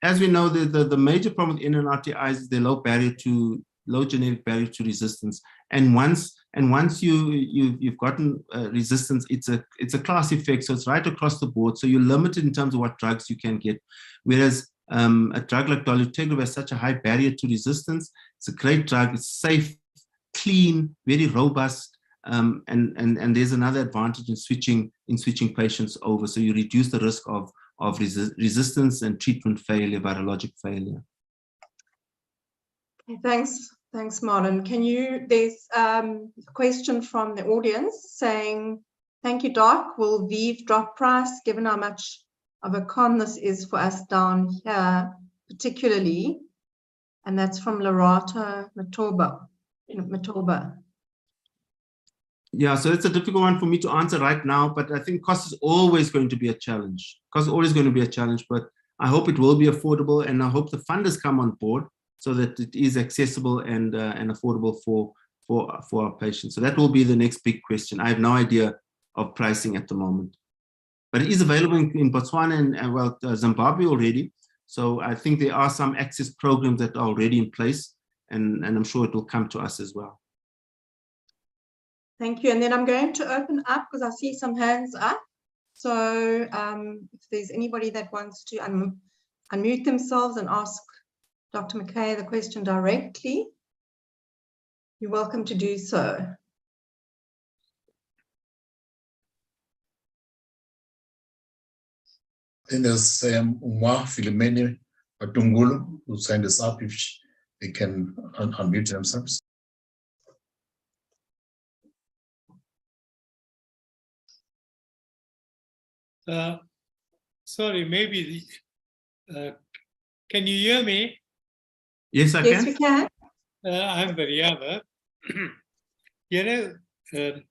As we know, the major problem with NNRTIs is the low genetic barrier to resistance. And once you've gotten resistance, it's a class effect, so it's right across the board. So you're limited in terms of what drugs you can get. Whereas a drug like dolutegravir has such a high barrier to resistance. It's a great drug. It's safe, clean, very robust. And there's another advantage in switching patients over. So you reduce the risk of resistance and treatment failure, virologic failure. Okay, thanks, Marlin. There's a question from the audience saying, thank you, Doc. Will ViiV drop price given how much of a con this is for us down here, particularly? And that's from Lorata Matoba. Yeah, so it's a difficult one for me to answer right now, but I think cost is always going to be a challenge. Cost is always going to be a challenge, but I hope it will be affordable, and I hope the funders come on board so that it is accessible and affordable for our patients. So that will be the next big question. I have no idea of pricing at the moment, but it is available in Botswana and Zimbabwe already. So I think there are some access programs that are already in place, and I'm sure it will come to us as well. Thank you. And then I'm going to open up because I see some hands up. So if there's anybody that wants to unmute themselves and ask Dr. McKay the question directly, you're welcome to do so. Then there's Umwa Filimeni Atungulu who signed us up if they can unmute themselves. Sorry, maybe can you hear me? Yes, I can. Yes, we can. I'm Varyava. Can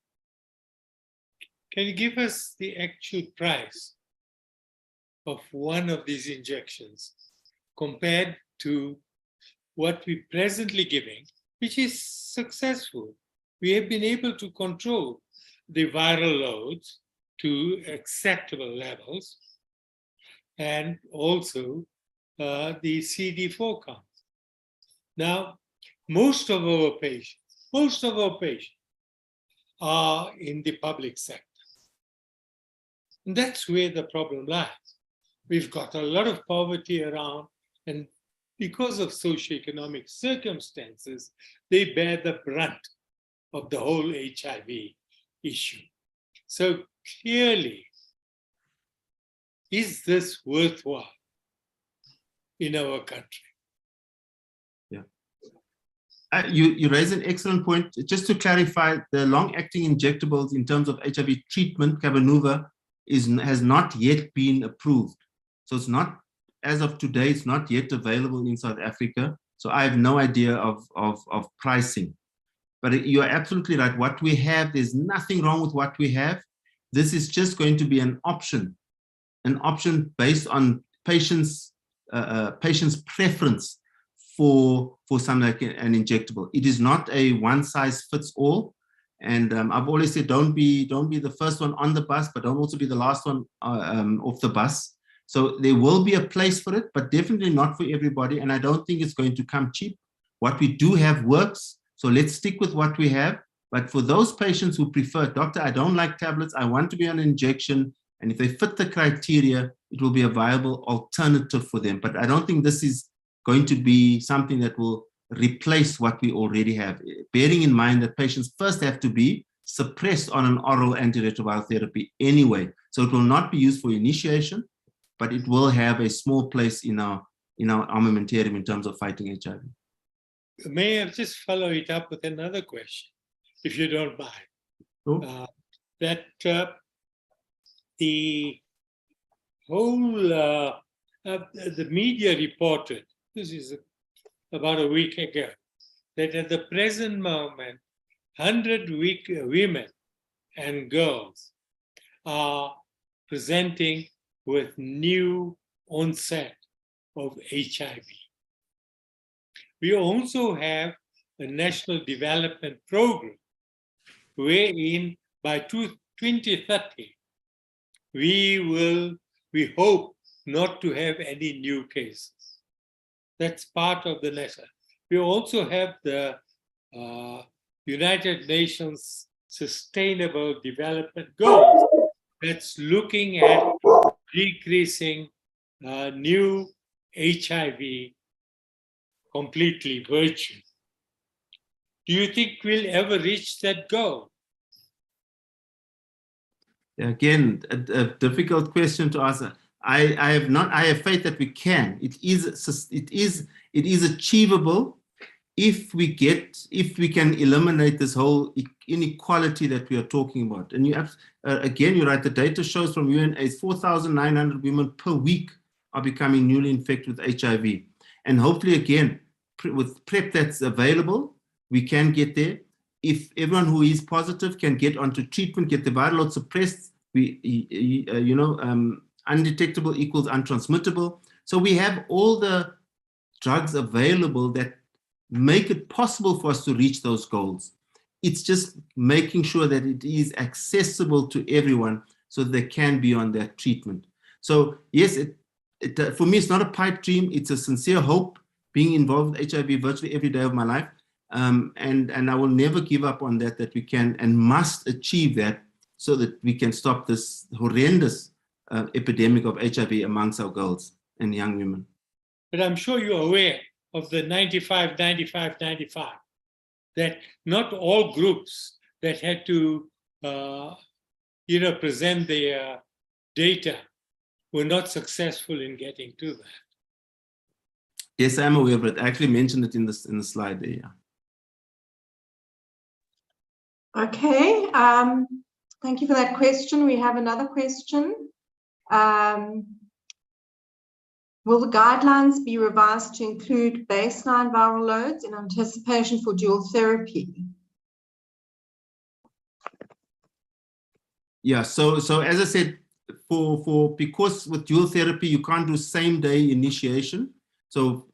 you give us the actual price of one of these injections compared to what we're presently giving, which is successful? We have been able to control the viral loads to acceptable levels, and also the CD4 count. Now, most of our patients are in the public sector. And that's where the problem lies. We've got a lot of poverty around, and because of socioeconomic circumstances, they bear the brunt of the whole HIV issue. So clearly, is this worthwhile in our country? Yeah. You raise an excellent point. Just to clarify, the long-acting injectables in terms of HIV treatment, Cabenuva, has not yet been approved. So it's not, as of today, it's not yet available in South Africa. So I have no idea of pricing. But you're absolutely right. What we have, there's nothing wrong with what we have. This is just going to be an option based on patients' preference for something like an injectable. It is not a one size fits all. And I've always said, don't be the first one on the bus, but don't also be the last one off the bus. So there will be a place for it, but definitely not for everybody. And I don't think it's going to come cheap. What we do have works. So let's stick with what we have. But for those patients who prefer, doctor, I don't like tablets, I want to be on an injection, and if they fit the criteria, it will be a viable alternative for them. But I don't think this is going to be something that will replace what we already have, bearing in mind that patients first have to be suppressed on an oral antiretroviral therapy anyway. So it will not be used for initiation, but it will have a small place in our armamentarium in terms of fighting HIV. May I just follow it up with another question, if you don't mind? Sure. The whole, the media reported, this is about a week ago, that at the present moment, 100 women and girls are presenting with new onset of HIV. We also have a national development program wherein by 2030, we hope not to have any new cases. That's part of the national. We also have the United Nations Sustainable Development Goals that's looking at decreasing new HIV completely, virtually. Do you think we'll ever reach that goal? Again, a difficult question to answer. I have faith that we can. It is achievable if we can eliminate this whole inequality that we are talking about. And again, you're right. The data shows from UNAIDS 4,900 women per week are becoming newly infected with HIV. And hopefully, again, with PrEP that's available, we can get there. If everyone who is positive can get onto treatment, get the viral load suppressed, undetectable equals untransmittable. So we have all the drugs available that make it possible for us to reach those goals. It's just making sure that it is accessible to everyone so that they can be on that treatment. So yes, for me, it's not a pipe dream. It's a sincere hope, being involved with HIV virtually every day of my life. And I will never give up on that we can and must achieve that so that we can stop this horrendous epidemic of HIV amongst our girls and young women. But I'm sure you're aware of the 95, 95, 95, that not all groups that had to, present their data were not successful in getting to that. Yes, I'm aware of it. I actually mentioned it in the slide there. Yeah. Okay, thank you for that question. We have another question. Will the guidelines be revised to include baseline viral loads in anticipation for dual therapy? Yeah, so as I said, because with dual therapy, you can't do same day initiation. So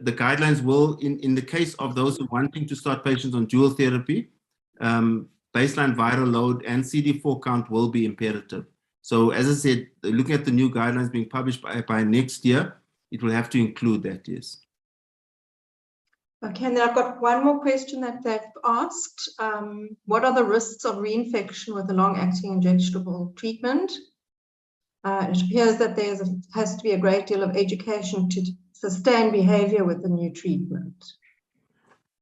the guidelines will, in the case of those who are wanting to start patients on dual therapy, baseline viral load and CD4 count will be imperative. So as I said, looking at the new guidelines being published by next year, it will have to include that, yes. Okay, and then I've got one more question that they've asked. What are the risks of reinfection with a long-acting injectable treatment? It appears that there has to be a great deal of education to sustain behavior with the new treatment.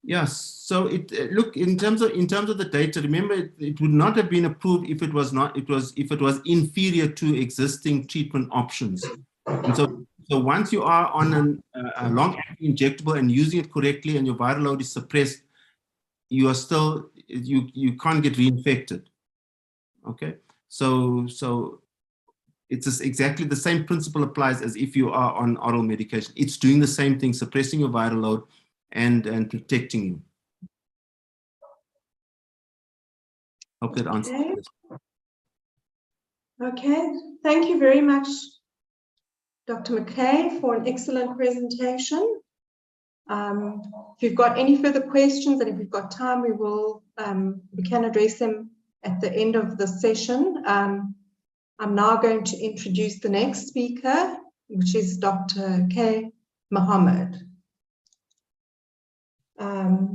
Yes, so look, in terms of the data, remember it would not have been approved if it was inferior to existing treatment options. And so once you are on a long-acting injectable and using it correctly and your viral load is suppressed, you are still, you can't get reinfected. Okay, so it's just exactly the same principle applies as if you are on oral medication. It's doing the same thing, suppressing your viral load and protecting you. Hope that answers the question. Okay, thank you very much, Dr. McKay, for an excellent presentation. If you've got any further questions, and if we've got time, we can address them at the end of the session. I'm now going to introduce the next speaker, which is Dr. K. Mahomed.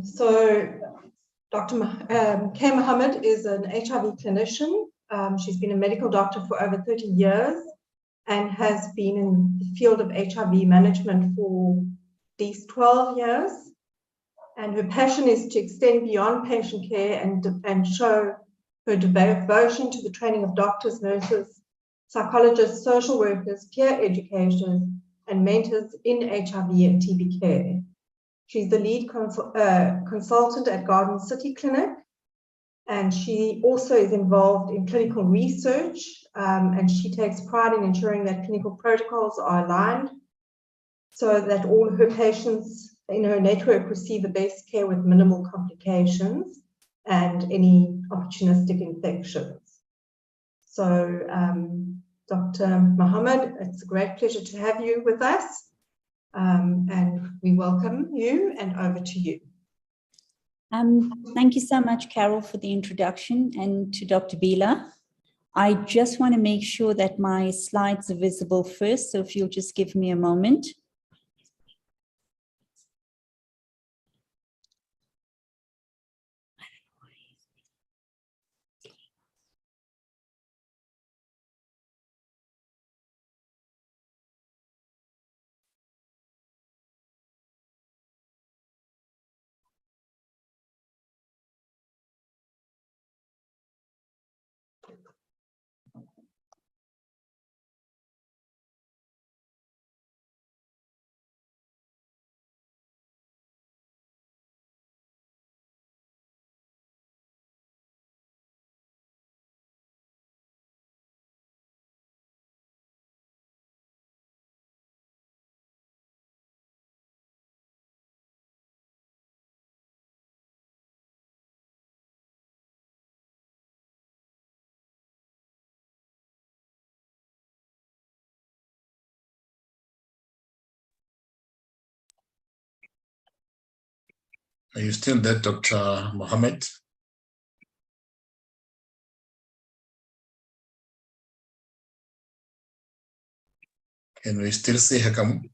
So Dr. K. Mahomed is an HIV clinician. She's been a medical doctor for over 30 years and has been in the field of HIV management for at least 12 years. And her passion is to extend beyond patient care and show her devotion to the training of doctors, nurses, psychologists, social workers, peer educators, and mentors in HIV and TB care. She's the lead consultant at Garden City Clinic, and she also is involved in clinical research, and she takes pride in ensuring that clinical protocols are aligned so that all her patients in her network receive the best care with minimal complications. and any opportunistic infections. So, Dr. Mahomed, it's a great pleasure to have you with us, and we welcome you, and over to you. Thank you so much, Carol, for the introduction, and to Dr. Bila. I just want to make sure that my slides are visible first, so if you'll just give me a moment. Are you still there, Dr. Mohammed? Can we still see Hakamu?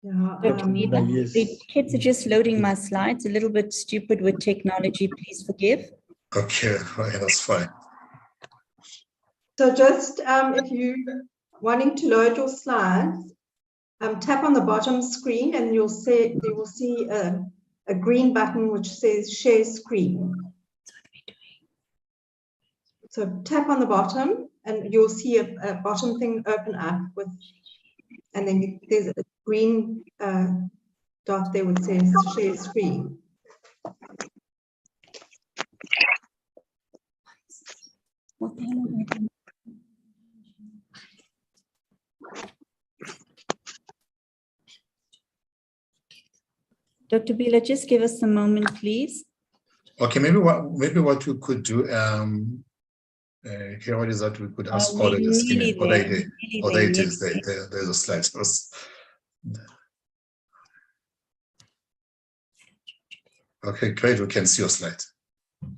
Yeah, The kids are just loading my slides, a little bit stupid with technology, please forgive. Okay, that's fine. so just if you wanting to load your slides, tap on the bottom screen and you will see a green button which says share screen. So tap on the bottom and you'll see a bottom thing open up with, and then there's a green dot there which says share screen. What the hell am I doing? Dr. Bila, just give us a moment, please. Okay, maybe what we could do, here, what is that? We could ask all the skin, or there it is. There's a slide first. Okay, great. We can see your slide.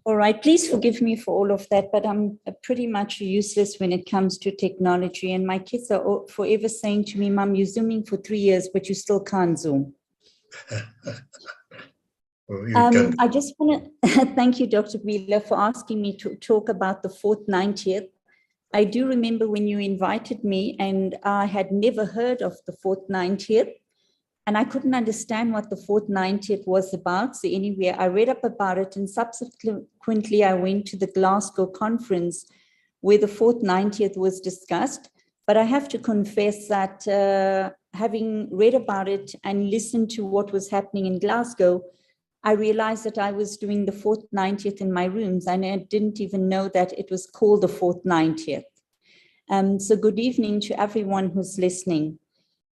All right, please forgive me for all of that, but I'm pretty much useless when it comes to technology. And my kids are forever saying to me, Mom, you're Zooming for 3 years, but you still can't Zoom. Well, I just want to thank you, Dr. Bila, for asking me to talk about the 4th 90th. I do remember when you invited me, and I had never heard of the 4th 90th, and I couldn't understand what the 4th 90th was about. So anyway, I read up about it, and subsequently I went to the Glasgow conference where the 4th 90th was discussed. But I have to confess that having read about it and listened to what was happening in Glasgow, I realized that I was doing the 4th 90th in my rooms, and I didn't even know that it was called the 4th 90th. So good evening to everyone who's listening.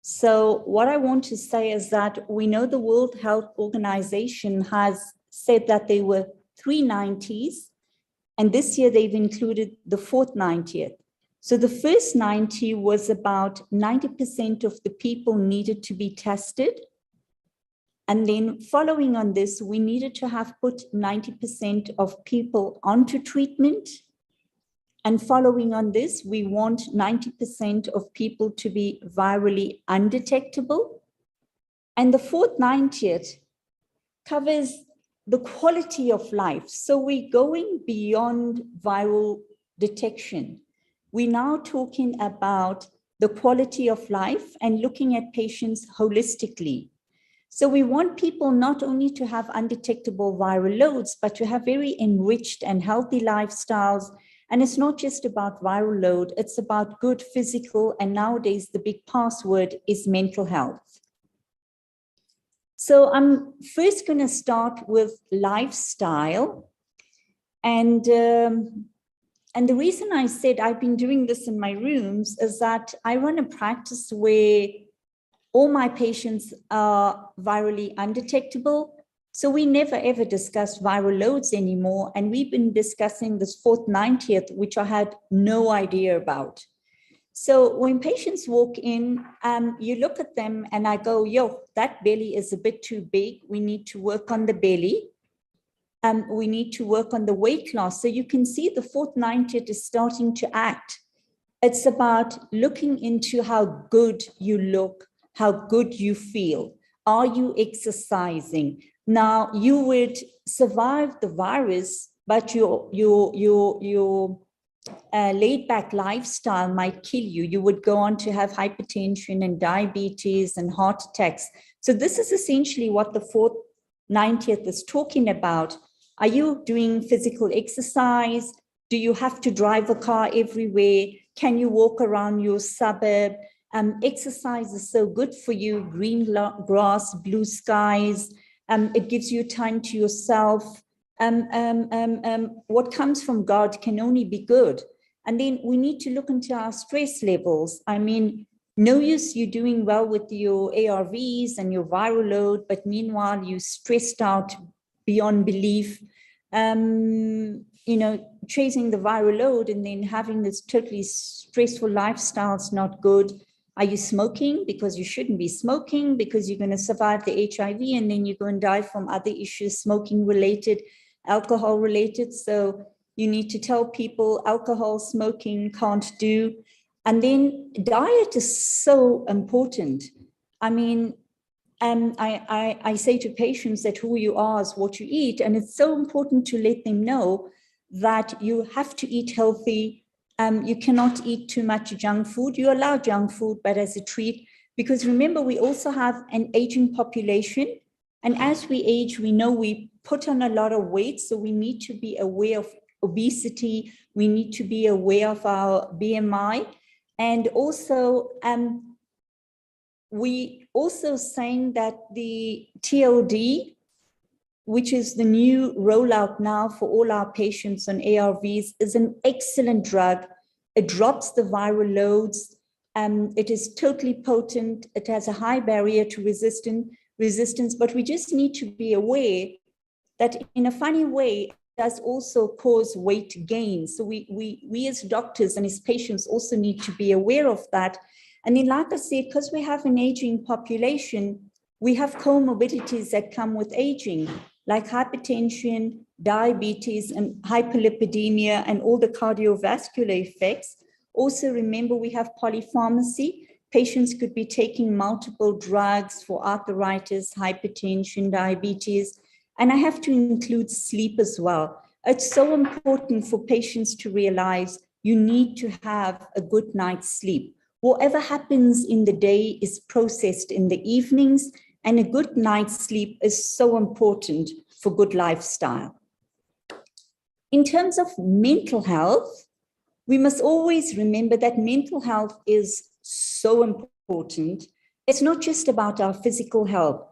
So what I want to say is that we know the World Health Organization has said that there were 3 90s, and this year they've included the 4th 90th. So the first 90 was about 90% of the people needed to be tested. And then following on this, we needed to have put 90% of people onto treatment. And following on this, we want 90% of people to be virally undetectable. And the 4th 90th covers the quality of life. So we're going beyond viral detection. We're now talking about the quality of life and looking at patients holistically. So we want people not only to have undetectable viral loads, but to have very enriched and healthy lifestyles. And it's not just about viral load, it's about good physical, and nowadays the big password is mental health. So I'm first going to start with lifestyle. And the reason I said I've been doing this in my rooms is that I run a practice where All my patients are virally undetectable. So we never ever discuss viral loads anymore. And we've been discussing this 4th, 90th, which I had no idea about. So when patients walk in, you look at them and I go, yo, that belly is a bit too big. We need to work on the belly. We need to work on the weight loss. So you can see the 4th, 90th is starting to act. It's about looking into how good you look, how good you feel. Are you exercising? Now, you would survive the virus, but your laid back lifestyle might kill you. You would go on to have hypertension and diabetes and heart attacks. So this is essentially what the 4th, 90th is talking about. Are you doing physical exercise? Do you have to drive a car everywhere? Can you walk around your suburb? Exercise is so good for you. Green grass, blue skies. It gives you time to yourself. What comes from God can only be good. And then we need to look into our stress levels. I mean, no use you doing well with your ARVs and your viral load, but meanwhile you stressed out beyond belief. Chasing the viral load and then having this totally stressful lifestyle is not good. Are you smoking? Because you shouldn't be smoking, because you're going to survive the HIV and then you're going to die from other issues, smoking related, alcohol related. So you need to tell people alcohol, smoking can't do. And then diet is so important. I mean, I say to patients that who you are is what you eat. And it's so important to let them know that you have to eat healthy. You cannot eat too much junk food. You allow junk food, but as a treat, because remember, we also have an aging population. And as we age, we know we put on a lot of weight. So we need to be aware of obesity. We need to be aware of our BMI. And also, we also saying that the TLD, which is the new rollout now for all our patients on ARVs, is an excellent drug. It drops the viral loads. It is totally potent. It has a high barrier to resistance, but we just need to be aware that in a funny way, it does also cause weight gain. So we as doctors and as patients also need to be aware of that. And then, like I said, because we have an aging population, we have comorbidities that come with aging, like hypertension, diabetes, and hyperlipidemia, and all the cardiovascular effects. Also, remember, we have polypharmacy. Patients could be taking multiple drugs for arthritis, hypertension, diabetes, and I have to include sleep as well. It's so important for patients to realize you need to have a good night's sleep. Whatever happens in the day is processed in the evenings, and a good night's sleep is so important for good lifestyle. In terms of mental health, we must always remember that mental health is so important. It's not just about our physical health.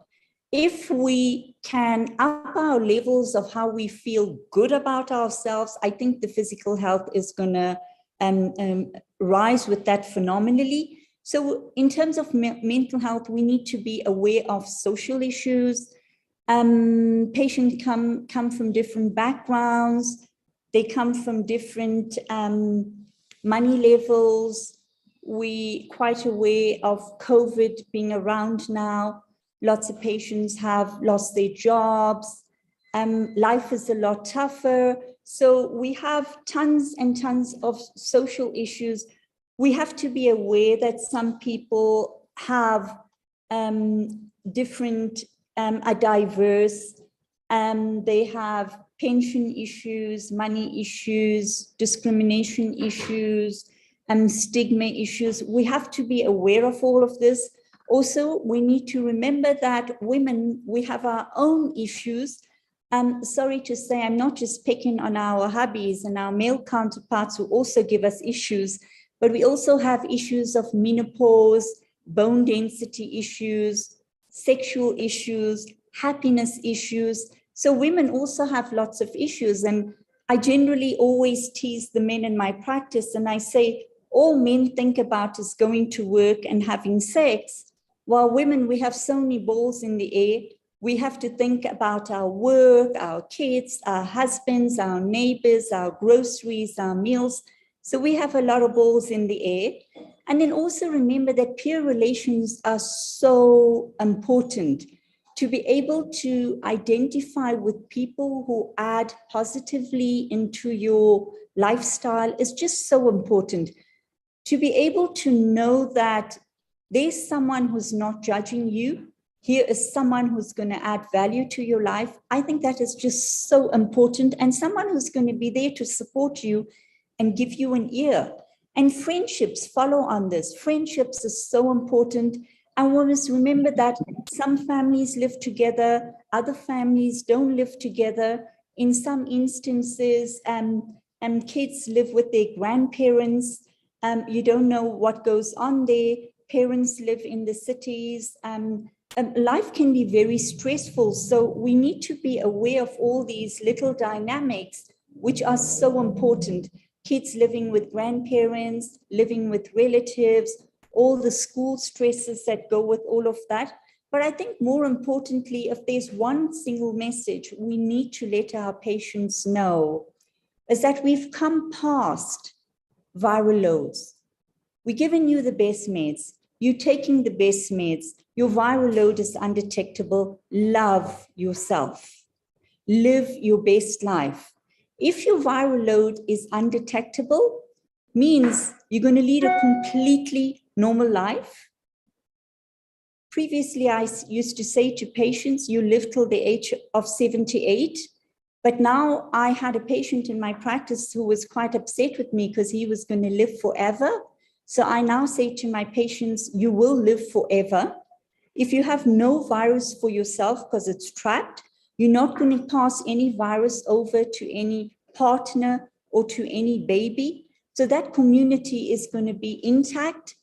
If we can up our levels of how we feel good about ourselves, I think the physical health is going to rise with that phenomenally. So in terms of mental health, we need to be aware of social issues. Patients come from different backgrounds. They come from different money levels. We're quite aware of COVID being around now. Lots of patients have lost their jobs. Life is a lot tougher. So we have tons and tons of social issues. We have to be aware that some people have different, are diverse. They have pension issues, money issues, discrimination issues, stigma issues. We have to be aware of all of this. Also, we need to remember that women, we have our own issues. Sorry to say, I'm not just picking on our hubbies and our male counterparts who also give us issues, but we also have issues of menopause, bone density issues, sexual issues, happiness issues. So women also have lots of issues. And I generally always tease the men in my practice and I say, all men think about is going to work and having sex. while women, we have so many balls in the air. We have to think about our work, our kids, our husbands, our neighbors, our groceries, our meals. So we have a lot of balls in the air. And then also remember that peer relations are so important. To be able to identify with people who add positively into your lifestyle is just so important. To be able to know that there's someone who's not judging you, here is someone who's going to add value to your life. I think that is just so important, and someone who's going to be there to support you and give you an ear. And friendships follow on this. Friendships is so important. And we must remember that some families live together, other families don't live together. In some instances, kids live with their grandparents. You don't know what goes on there. Parents live in the cities. Life can be very stressful. So we need to be aware of all these little dynamics, which are so important. Kids living with grandparents, living with relatives, all the school stresses that go with all of that. But I think more importantly, if there's one single message we need to let our patients know, is that we've come past viral loads. We're giving you the best meds. You're taking the best meds. Your viral load is undetectable. Love yourself. Live your best life. If your viral load is undetectable, means you're going to lead a completely normal life. Previously, I used to say to patients, you live till the age of 78. But now I had a patient in my practice who was quite upset with me because he was going to live forever. So I now say to my patients, you will live forever. If you have no virus for yourself because it's trapped, you're not going to pass any virus over to any partner or to any baby. So that community is going to be intact,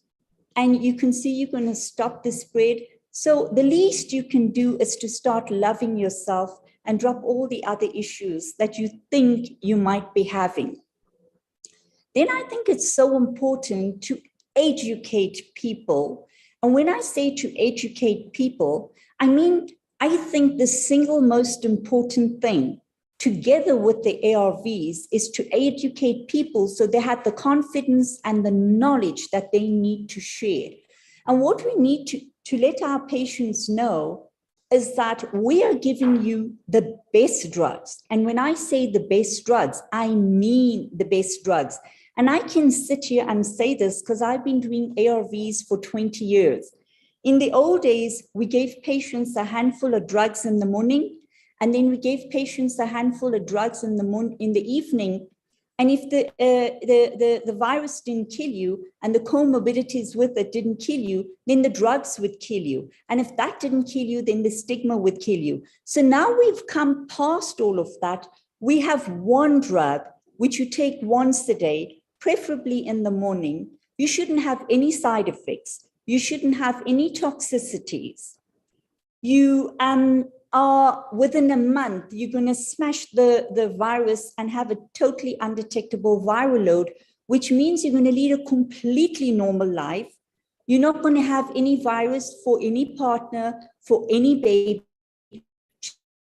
and you can see you're going to stop the spread. So the least you can do is to start loving yourself and drop all the other issues that you think you might be having. Then I think it's so important to educate people. And when I say to educate people, I mean, I think the single most important thing, together with the ARVs, is to educate people so they have the confidence and the knowledge that they need to share. And what we need to let our patients know is that we are giving you the best drugs. And when I say the best drugs, I mean the best drugs. And I can sit here and say this because I've been doing ARVs for 20 years. In the old days, we gave patients a handful of drugs in the morning, and then we gave patients a handful of drugs in the evening. And if the virus didn't kill you and the comorbidities with it didn't kill you, then the drugs would kill you. And if that didn't kill you, then the stigma would kill you. So now we've come past all of that. We have one drug, which you take once a day, preferably in the morning. You shouldn't have any side effects. You shouldn't have any toxicities. You are within a month, you're going to smash the virus and have a totally undetectable viral load, which means you're going to lead a completely normal life. You're not going to have any virus for any partner, for any baby.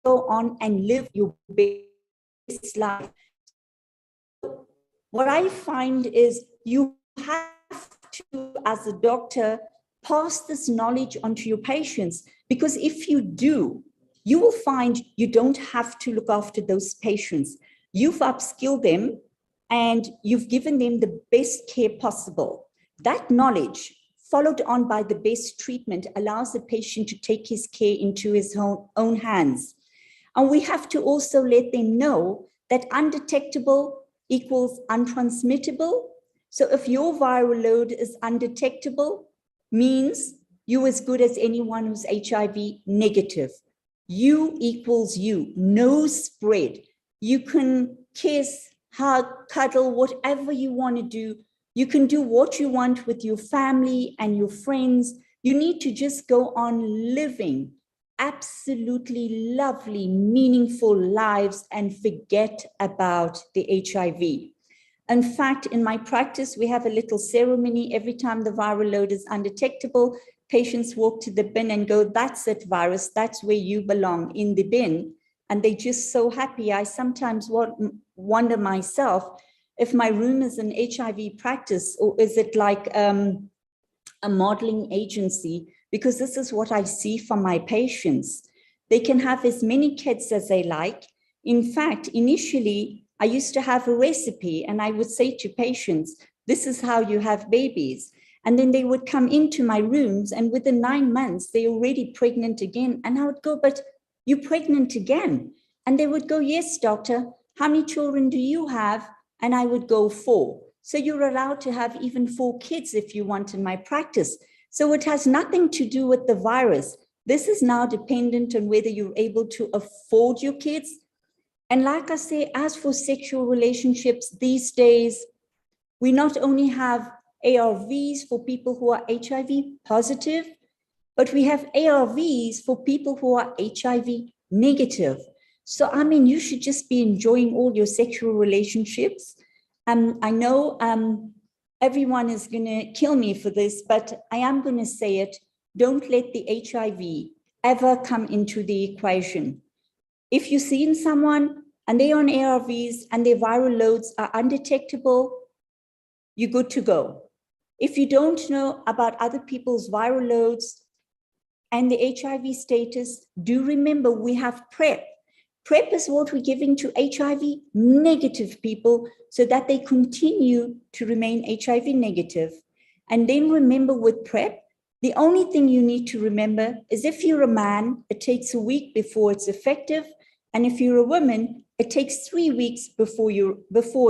Go on and live your best life. What I find is you have to, as a doctor, pass this knowledge onto your patients, because if you do, you will find you don't have to look after those patients. You've upskilled them and you've given them the best care possible. That knowledge, followed on by the best treatment, allows the patient to take his care into his own hands. And we have to also let them know that undetectable equals untransmittable. So if your viral load is undetectable, means you're as good as anyone who's HIV negative. You equals you, no spread. You can kiss, hug, cuddle, whatever you want to do. You can do what you want with your family and your friends. You need to just go on living absolutely lovely, meaningful lives and forget about the HIV. In fact, in my practice, we have a little ceremony every time the viral load is undetectable. patients walk to the bin and go, that's it, virus, that's where you belong, in the bin. And they're just so happy. I sometimes wonder myself if my room is an HIV practice, or is it like a modeling agency? Because this is what I see from my patients. They can have as many kids as they like. In fact, initially, I used to have a recipe and I would say to patients, this is how you have babies. And then they would come into my rooms and within 9 months, they're already pregnant again. And I would go, but you're pregnant again. And they would go, yes, doctor, how many children do you have? And I would go 4. So you're allowed to have even 4 kids if you want in my practice. So it has nothing to do with the virus. This is now dependent on whether you're able to afford your kids. And like I say, as for sexual relationships these days, we not only have ARVs for people who are HIV positive, but we have ARVs for people who are HIV negative. So, I mean, you should just be enjoying all your sexual relationships. I know everyone is going to kill me for this, but I am going to say it. Don't let the HIV ever come into the equation. If you've seen someone and they're on ARVs and their viral loads are undetectable, you're good to go. If you don't know about other people's viral loads and the HIV status, do remember we have PrEP. PrEP is what we're giving to HIV negative people so that they continue to remain HIV negative. And then remember with PrEP, the only thing you need to remember is if you're a man, it takes a week before it's effective. And if you're a woman, it takes 3 weeks before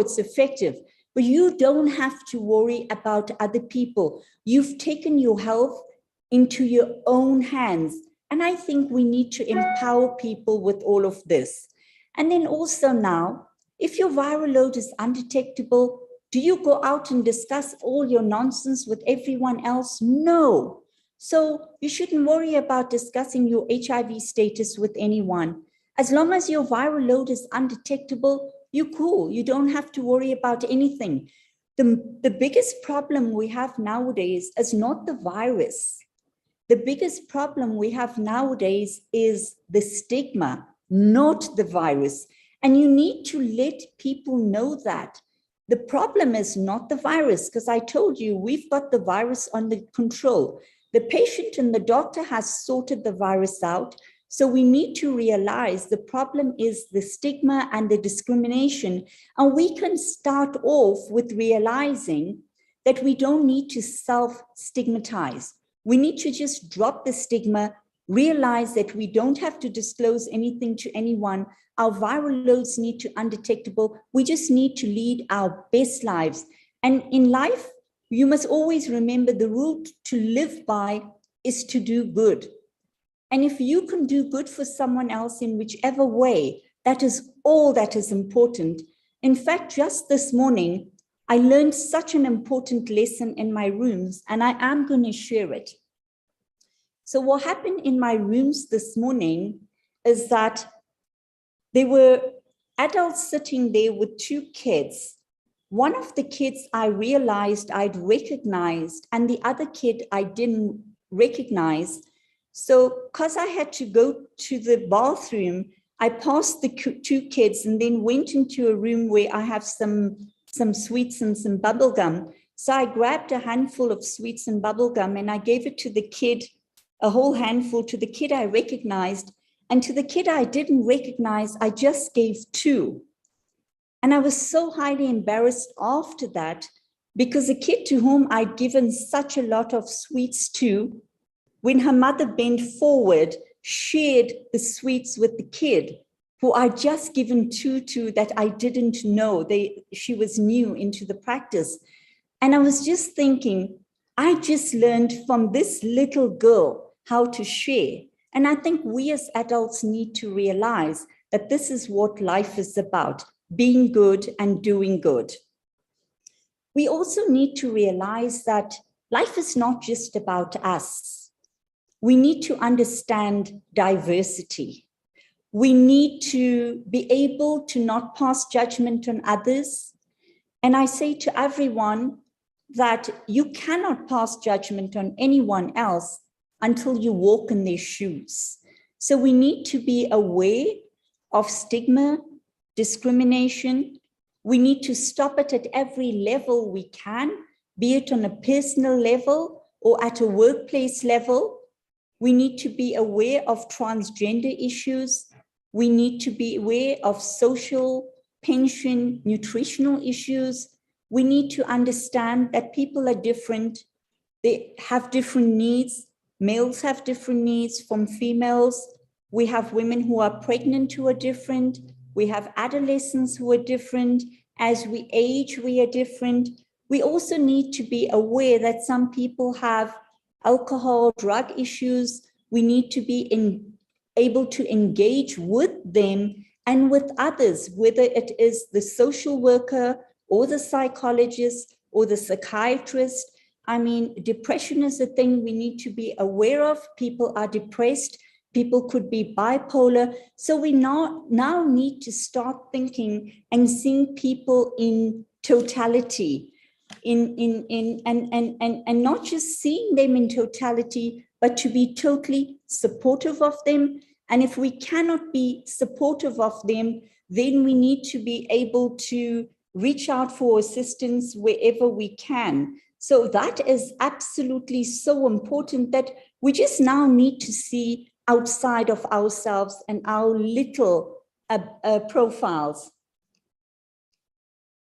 it's effective. But you don't have to worry about other people. You've taken your health into your own hands. And I think we need to empower people with all of this. And then also now, if your viral load is undetectable, do you go out and discuss all your nonsense with everyone else? No. So you shouldn't worry about discussing your HIV status with anyone. As long as your viral load is undetectable, you're cool. You don't have to worry about anything. The biggest problem we have nowadays is not the virus. The biggest problem we have nowadays is the stigma, not the virus. And you need to let people know that. The problem is not the virus, because I told you we've got the virus under control. The patient and the doctor has sorted the virus out. So we need to realize the problem is the stigma and the discrimination. And we can start off with realizing that we don't need to self-stigmatize. We need to just drop the stigma, realize that we don't have to disclose anything to anyone. Our viral loads need to be undetectable. We just need to lead our best lives. And in life, you must always remember the rule to live by is to do good. And if you can do good for someone else in whichever way, that is all that is important. In fact, just this morning, I learned such an important lesson in my rooms, and I am going to share it. So what happened in my rooms this morning is that there were adults sitting there with 2 kids. One of the kids I realized I'd recognized, and the other kid I didn't recognize. So because I had to go to the bathroom, I passed the 2 kids and then went into a room where I have some sweets and some bubble gum. So I grabbed a handful of sweets and bubble gum and I gave it to the kid, a whole handful to the kid I recognized. And to the kid I didn't recognize, I just gave 2. And I was so highly embarrassed after that because the kid to whom I'd given such a lot of sweets to, when her mother bent forward, shared the sweets with the kid who I'd just given 2 to that I didn't know. She was new into the practice. And I was just thinking, I just learned from this little girl how to share. And I think we as adults need to realize that this is what life is about, being good and doing good. We also need to realize that life is not just about us. We need to understand diversity. We need to be able to not pass judgment on others. And I say to everyone that you cannot pass judgment on anyone else until you walk in their shoes. So we need to be aware of stigma, discrimination. We need to stop it at every level we can, be it on a personal level or at a workplace level. We need to be aware of transgender issues. We need to be aware of social, pension, nutritional issues. We need to understand that people are different. They have different needs. Males have different needs from females. We have women who are pregnant who are different. We have adolescents who are different. As we age, we are different. We also need to be aware that some people have alcohol, drug issues. We need to be able to engage with them and with others, whether it is the social worker or the psychologist or the psychiatrist. I mean, depression is a thing we need to be aware of. People are depressed. People could be bipolar. So we now need to start thinking and seeing people in totality, and not just seeing them in totality, but to be totally supportive of them. And if we cannot be supportive of them, then we need to be able to reach out for assistance wherever we can. So that is absolutely so important that we just now need to see outside of ourselves and our little profiles.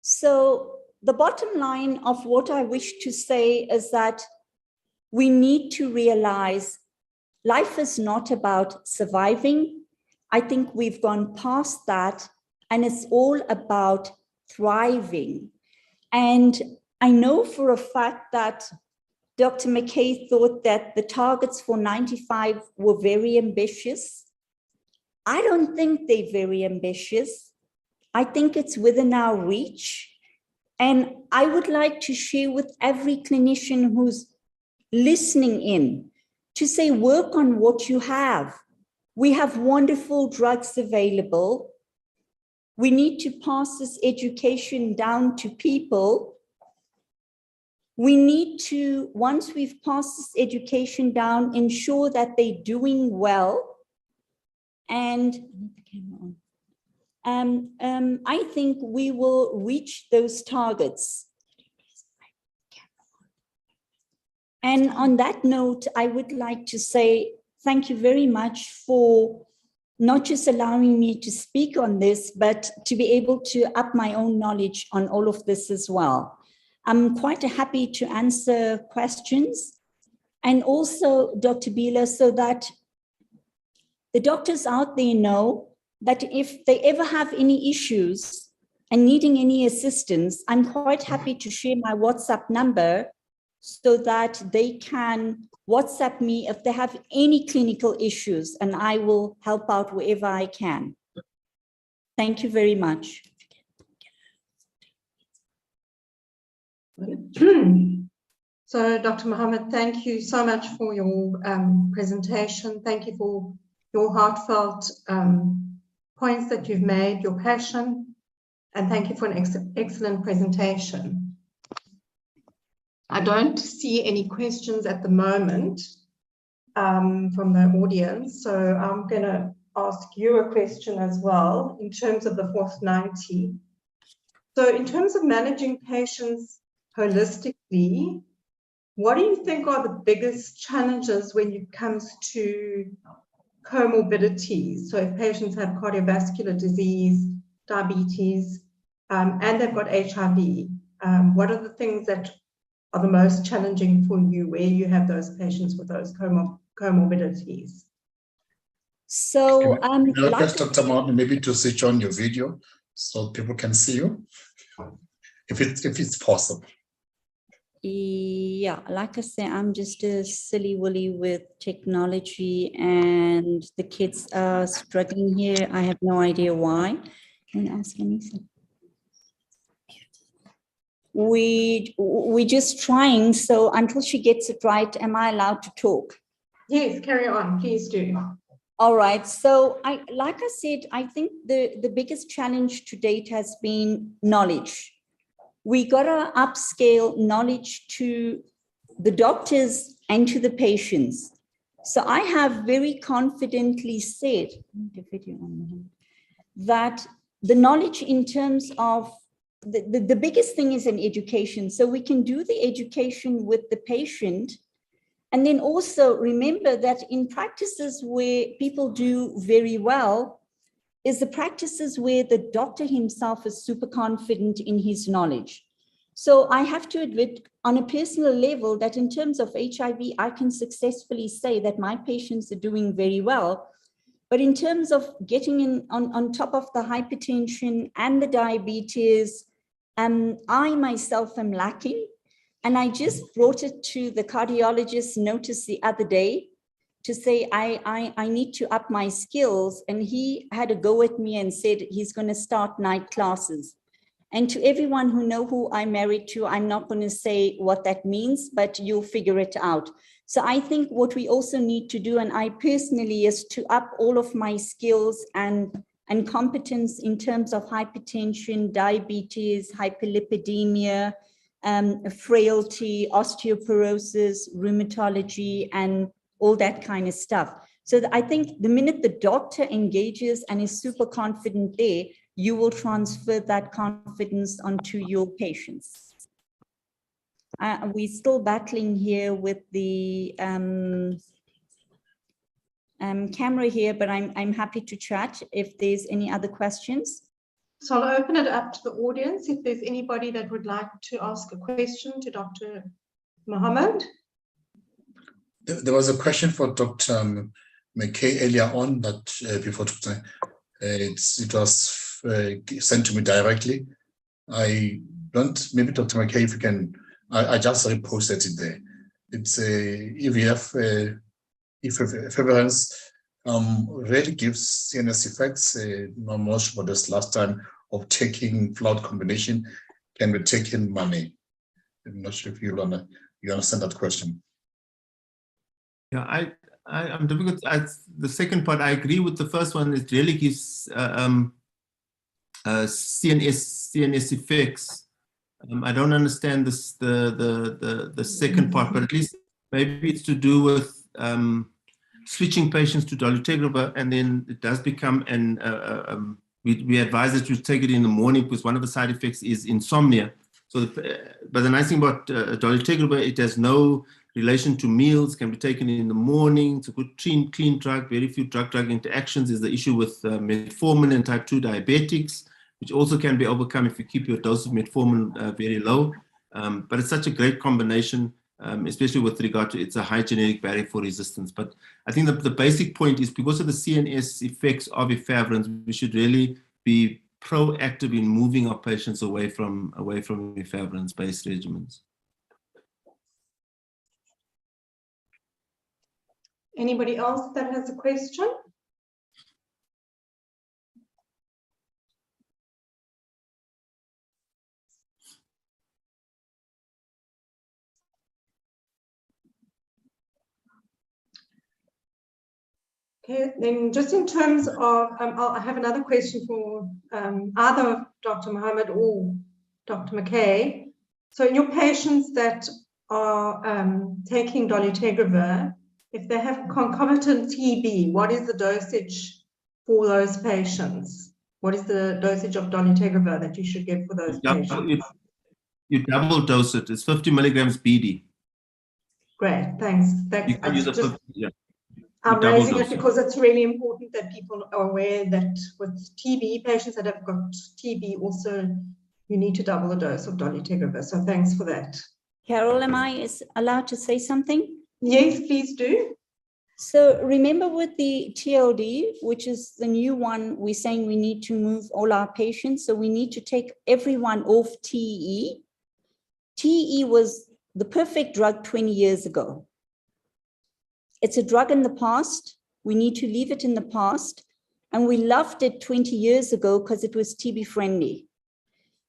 So the bottom line of what I wish to say is that we need to realize life is not about surviving. I think we've gone past that, and it's all about thriving. And I know for a fact that Dr. McKay thought that the targets for 95 were very ambitious. I don't think they're very ambitious. I think it's within our reach. And I would like to share with every clinician who's listening in to say, work on what you have. We have wonderful drugs available. We need to pass this education down to people. We need to, once we've passed this education down, ensure that they're doing well. And I think we will reach those targets. And on that note, I would like to say thank you very much for not just allowing me to speak on this, but to be able to up my own knowledge on all of this as well. I'm quite happy to answer questions. And also, Dr. Bila, so that the doctors out there know that if they ever have any issues and needing any assistance, I'm quite happy to share my WhatsApp number so that they can WhatsApp me if they have any clinical issues, and I will help out wherever I can. Thank you very much. So, Dr. Mahomed, thank you so much for your presentation. Thank you for your heartfelt points that you've made, your passion, and thank you for an excellent presentation. I don't see any questions at the moment from the audience, so I'm going to ask you a question as well in terms of the fourth 90. So in terms of managing patients holistically, what do you think are the biggest challenges when it comes to comorbidities? So if patients have cardiovascular disease, diabetes, and they've got HIV, what are the things that are the most challenging for you where you have those patients with those comorbidities? So request Dr. Martin maybe to switch on your video so people can see you, if it's possible. Yeah, like I say, I'm just a silly willy with technology, and the kids are struggling here. I have no idea why. Can I ask anything? We're just trying, so until she gets it right, am I allowed to talk? Yes, carry on, please do. All right, so like I said, I think the biggest challenge to date has been knowledge. We got to upscale knowledge to the doctors and to the patients. So I have very confidently said that the knowledge in terms of the biggest thing is in education. So we can do the education with the patient. And then also remember that in practices where people do very well is the practices where the doctor himself is super confident in his knowledge. So I have to admit on a personal level that in terms of HIV, I can successfully say that my patients are doing very well. But in terms of getting in on top of the hypertension and the diabetes, I myself am lacking. And I just brought it to the cardiologist's notice the other day to say, I need to up my skills. And he had a go at me and said he's going to start night classes. And to everyone who know who I'm married to, I'm not going to say what that means, but you'll figure it out. So I think what we also need to do, and I personally, is to up all of my skills and competence in terms of hypertension, diabetes, hyperlipidemia, frailty, osteoporosis, rheumatology, and all that kind of stuff. So I think the minute the doctor engages and is super confident there, you will transfer that confidence onto your patients. We're still battling here with the camera here, but I'm happy to chat if there's any other questions. So I'll open it up to the audience. If there's anybody that would like to ask a question to Dr. Mahomed. There was a question for Dr. McKay earlier on that before it was sent to me directly. I don't, maybe Dr. McKay, if you can, I just reposted it there. It's if you have if Effexor really gives CNS effects, not much for this last time of taking flood combination can be taken money. I'm not sure if you understand that question. Yeah, I'm difficult. The second part, I agree with the first one. It really gives CNS effects. I don't understand this the second part, but at least maybe it's to do with switching patients to dolutegravir, and then it does become an we advise that you take it in the morning because one of the side effects is insomnia. So, but the nice thing about dolutegravir, it has no relation to meals, can be taken in the morning. It's a good clean drug, very few drug-drug interactions. Is the issue with metformin and type 2 diabetics, which also can be overcome if you keep your dose of metformin very low. But it's such a great combination, especially with regard to it's a high genetic barrier for resistance. But I think the basic point is because of the CNS effects of efavirenz, we should really be proactive in moving our patients away from efavirenz-based regimens. Anybody else that has a question? Okay, then just in terms of, I have another question for either Dr. Mahomed or Dr. McKay. So in your patients that are taking dolutegravir, if they have concomitant TB, what is the dosage for those patients? What is the dosage of dolutegravir that you should give for those patients? You double dose it. It's 50 milligrams BD. Great, thanks. I'm raising it because it's really important that people are aware that with TB, patients that have got TB also, you need to double the dose of dolutegravir. So thanks for that. Carol, am I allowed to say something? Yes, please do. So remember with the TLD, which is the new one, we're saying we need to move all our patients. So we need to take everyone off TE. TE was the perfect drug 20 years ago. It's a drug in the past. We need to leave it in the past. And we loved it 20 years ago because it was TB friendly.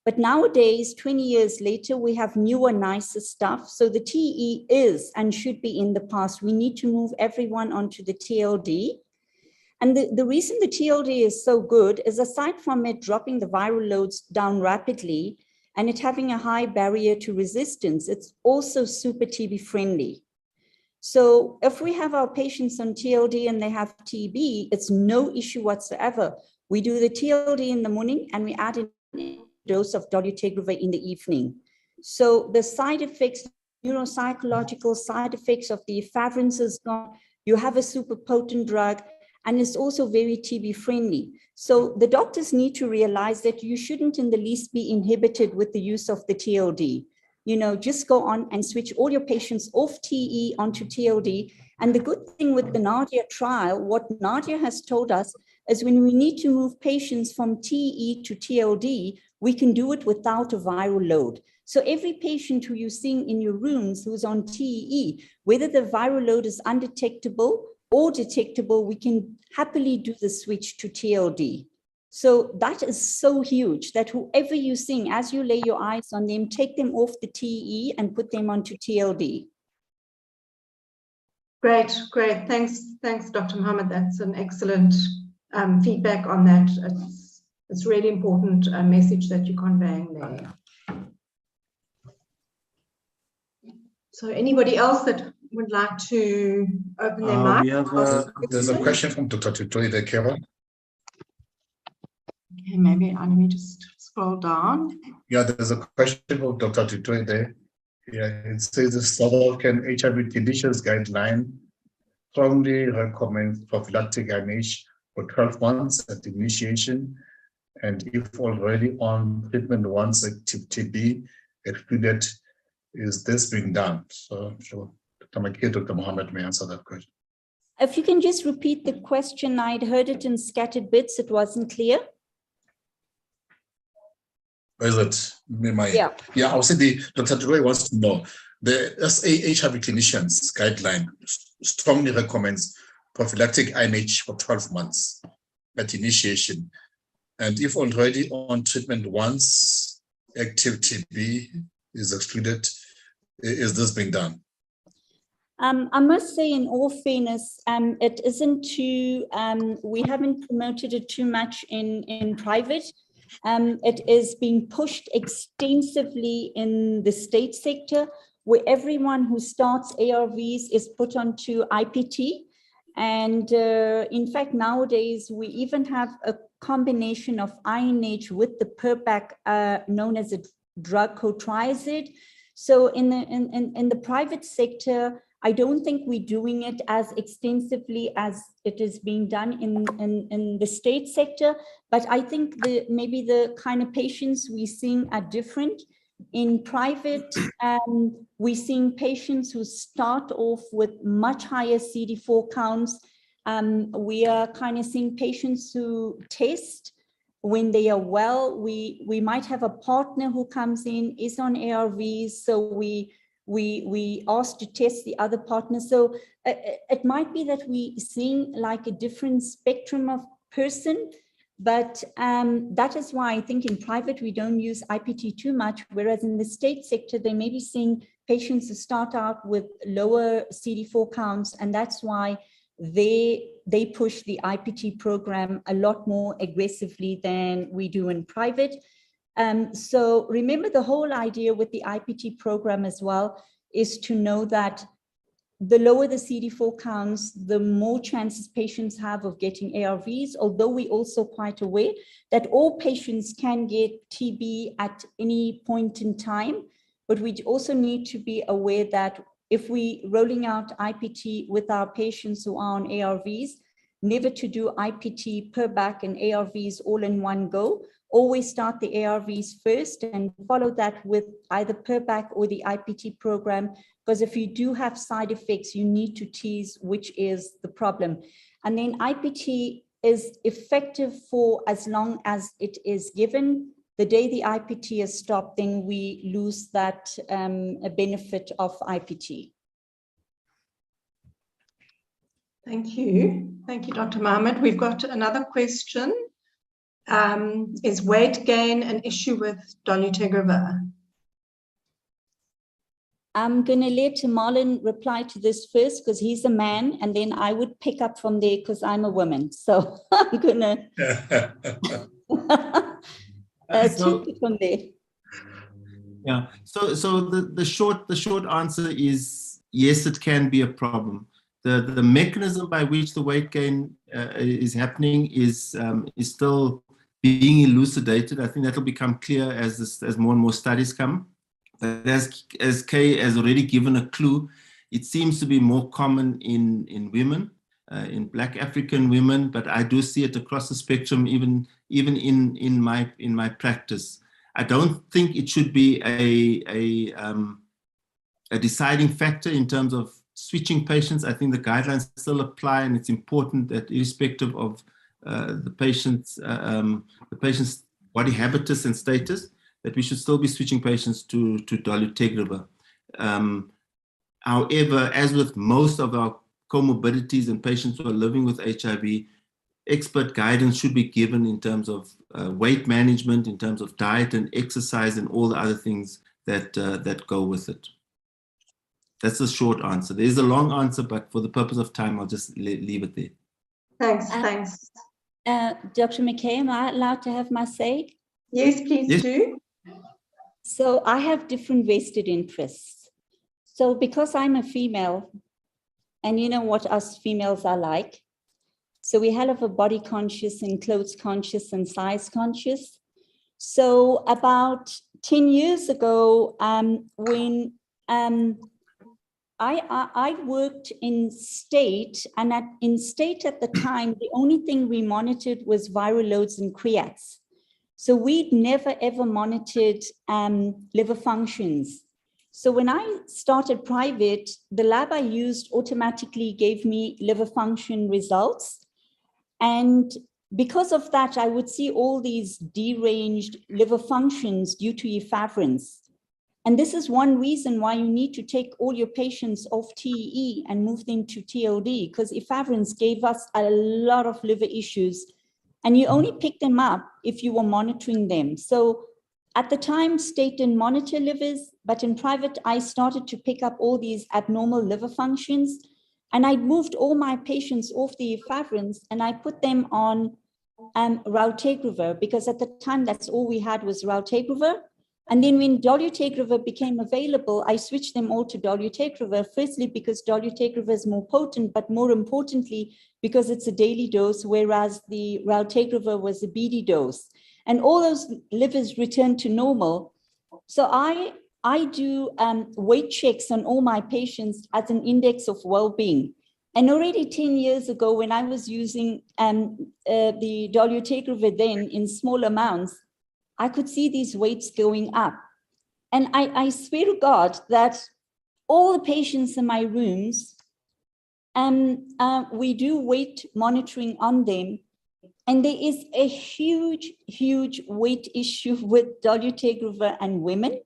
But nowadays, 20 years later, we have newer, nicer stuff. So the TE is and should be in the past. We need to move everyone onto the TLD. And the reason the TLD is so good is aside from it dropping the viral loads down rapidly and it having a high barrier to resistance, it's also super TB friendly. So if we have our patients on TLD and they have TB, it's no issue whatsoever. We do the TLD in the morning and we add a dose of dolutegravir in the evening. So the side effects, neuropsychological side effects of the efavirenz is gone. You have a super potent drug, and it's also very TB friendly. So the doctors need to realize that you shouldn't in the least be inhibited with the use of the TLD. Just go on and switch all your patients off TE onto TLD. And the good thing with the Nadia trial, what Nadia has told us is when we need to move patients from TE to TLD, we can do it without a viral load. So every patient who you're seeing in your rooms who's on TE, whether the viral load is undetectable or detectable, we can happily do the switch to TLD. So that is so huge that whoever you're seeing, as you lay your eyes on them, take them off the TE and put them onto TLD. Great. Thanks, Dr. Mohammed. That's an excellent feedback on that. It's really important message that you're conveying there. So anybody else that would like to open their mic? There's a question from Dr. Tutoy there, Kevin. Okay, maybe let me just scroll down. Yeah, there's a question from Dr. Tutoy there. Yeah, it says the South African HIV conditions guideline strongly recommends prophylactic INH for 12 months at initiation, and if already on treatment once active TB excluded, is this being done? So Dr. McKay, Dr. Mohammed may answer that question. If you can just repeat the question, I'd heard it in scattered bits, it wasn't clear. Is it? Yeah, I'll say Dr. Tutoy wants to know the SA HIV clinicians guideline strongly recommends prophylactic INH for 12 months at initiation. And if already on treatment once active TB is excluded, is this being done? I must say, in all fairness, it isn't too, we haven't promoted it too much in private. It is being pushed extensively in the state sector, where everyone who starts ARVs is put onto IPT. And in fact, nowadays, we even have a combination of INH with the PERPAC known as a drug cotriazide. So in the private sector, I don't think we're doing it as extensively as it is being done in the state sector, but I think maybe the kind of patients we're seeing are different. In private, we're seeing patients who start off with much higher CD4 counts. We are kind of seeing patients who test when they are well. We might have a partner who comes in, is on ARVs, so we ask to test the other partners. So it might be that we're seeing like a different spectrum of person, but that is why I think in private, we don't use IPT too much, whereas in the state sector, they may be seeing patients who start out with lower CD4 counts, and that's why they push the IPT program a lot more aggressively than we do in private. So remember, the whole idea with the IPT program as well is to know that the lower the CD4 counts, the more chances patients have of getting ARVs, although we're also quite aware that all patients can get TB at any point in time. But we also need to be aware that if we rolling out IPT with our patients who are on ARVs, never to do IPT, PERPAC, and ARVs all in one go. Always start the ARVs first and follow that with either PERPAC or the IPT program, because if you do have side effects, you need to tease which is the problem. And then IPT is effective for as long as it is given. The day the IPT is stopped, then we lose that benefit of IPT. Thank you. Thank you, Dr. Mohammed. We've got another question. Is weight gain an issue with dolutegravir? I'm going to let Marlin reply to this first because he's a man, and then I would pick up from there because I'm a woman. So I'm going to take it from there. Yeah. So the short answer is yes, it can be a problem. The mechanism by which the weight gain is happening is still being elucidated. I think that will become clear as more and more studies come. But as Kay has already given a clue, it seems to be more common in women, in Black African women, but I do see it across the spectrum, even in my practice. I don't think it should be a deciding factor in terms of switching patients. I think the guidelines still apply, and it's important that irrespective of the patient's body habitus and status, that we should still be switching patients to dolutegravir. However, as with most of our comorbidities and patients who are living with HIV, expert guidance should be given in terms of weight management, in terms of diet and exercise, and all the other things that go with it. That's the short answer. There's a long answer, but for the purpose of time, I'll just leave it there. Thanks. Dr. McKay, am I allowed to have my say? Yes, please do. So I have different vested interests. So because I'm a female, and you know what us females are like, so we have a body conscious and clothes conscious and size conscious. So about 10 years ago, when I worked in state, and in state at the time, the only thing we monitored was viral loads and creats. So we'd never ever monitored liver functions. So when I started private, the lab I used automatically gave me liver function results. And because of that, I would see all these deranged liver functions due to efavirenz. And this is one reason why you need to take all your patients off TEE and move them to TLD, because efavirenz gave us a lot of liver issues, and you only pick them up if you were monitoring them. So at the time, state didn't monitor livers, but in private, I started to pick up all these abnormal liver functions, and I moved all my patients off the efavirenz and I put them on raltegravir, because at the time, that's all we had was raltegravir. And then when dolutegravir became available, I switched them all to dolutegravir, firstly because dolutegravir is more potent, but more importantly, because it's a daily dose, whereas the raltegravir was a BD dose. And all those livers returned to normal. So I do weight checks on all my patients as an index of well-being. And already 10 years ago, when I was using the dolutegravir then in small amounts, I could see these weights going up. And I swear to God that all the patients in my rooms, we do weight monitoring on them. And there is a huge, huge weight issue with dolutegravir and women.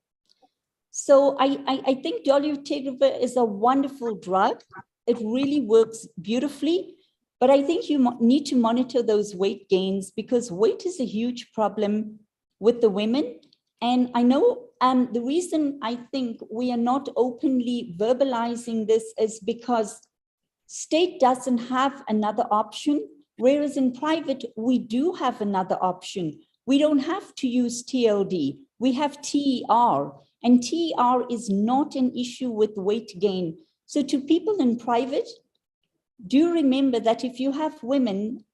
So I think dolutegravir is a wonderful drug. It really works beautifully. But I think you need to monitor those weight gains, because weight is a huge problem with the women. And I know the reason I think we are not openly verbalizing this is because state doesn't have another option, whereas in private, we do have another option. We don't have to use TLD, we have TER, and TER is not an issue with weight gain. So to people in private, do remember that if you have women,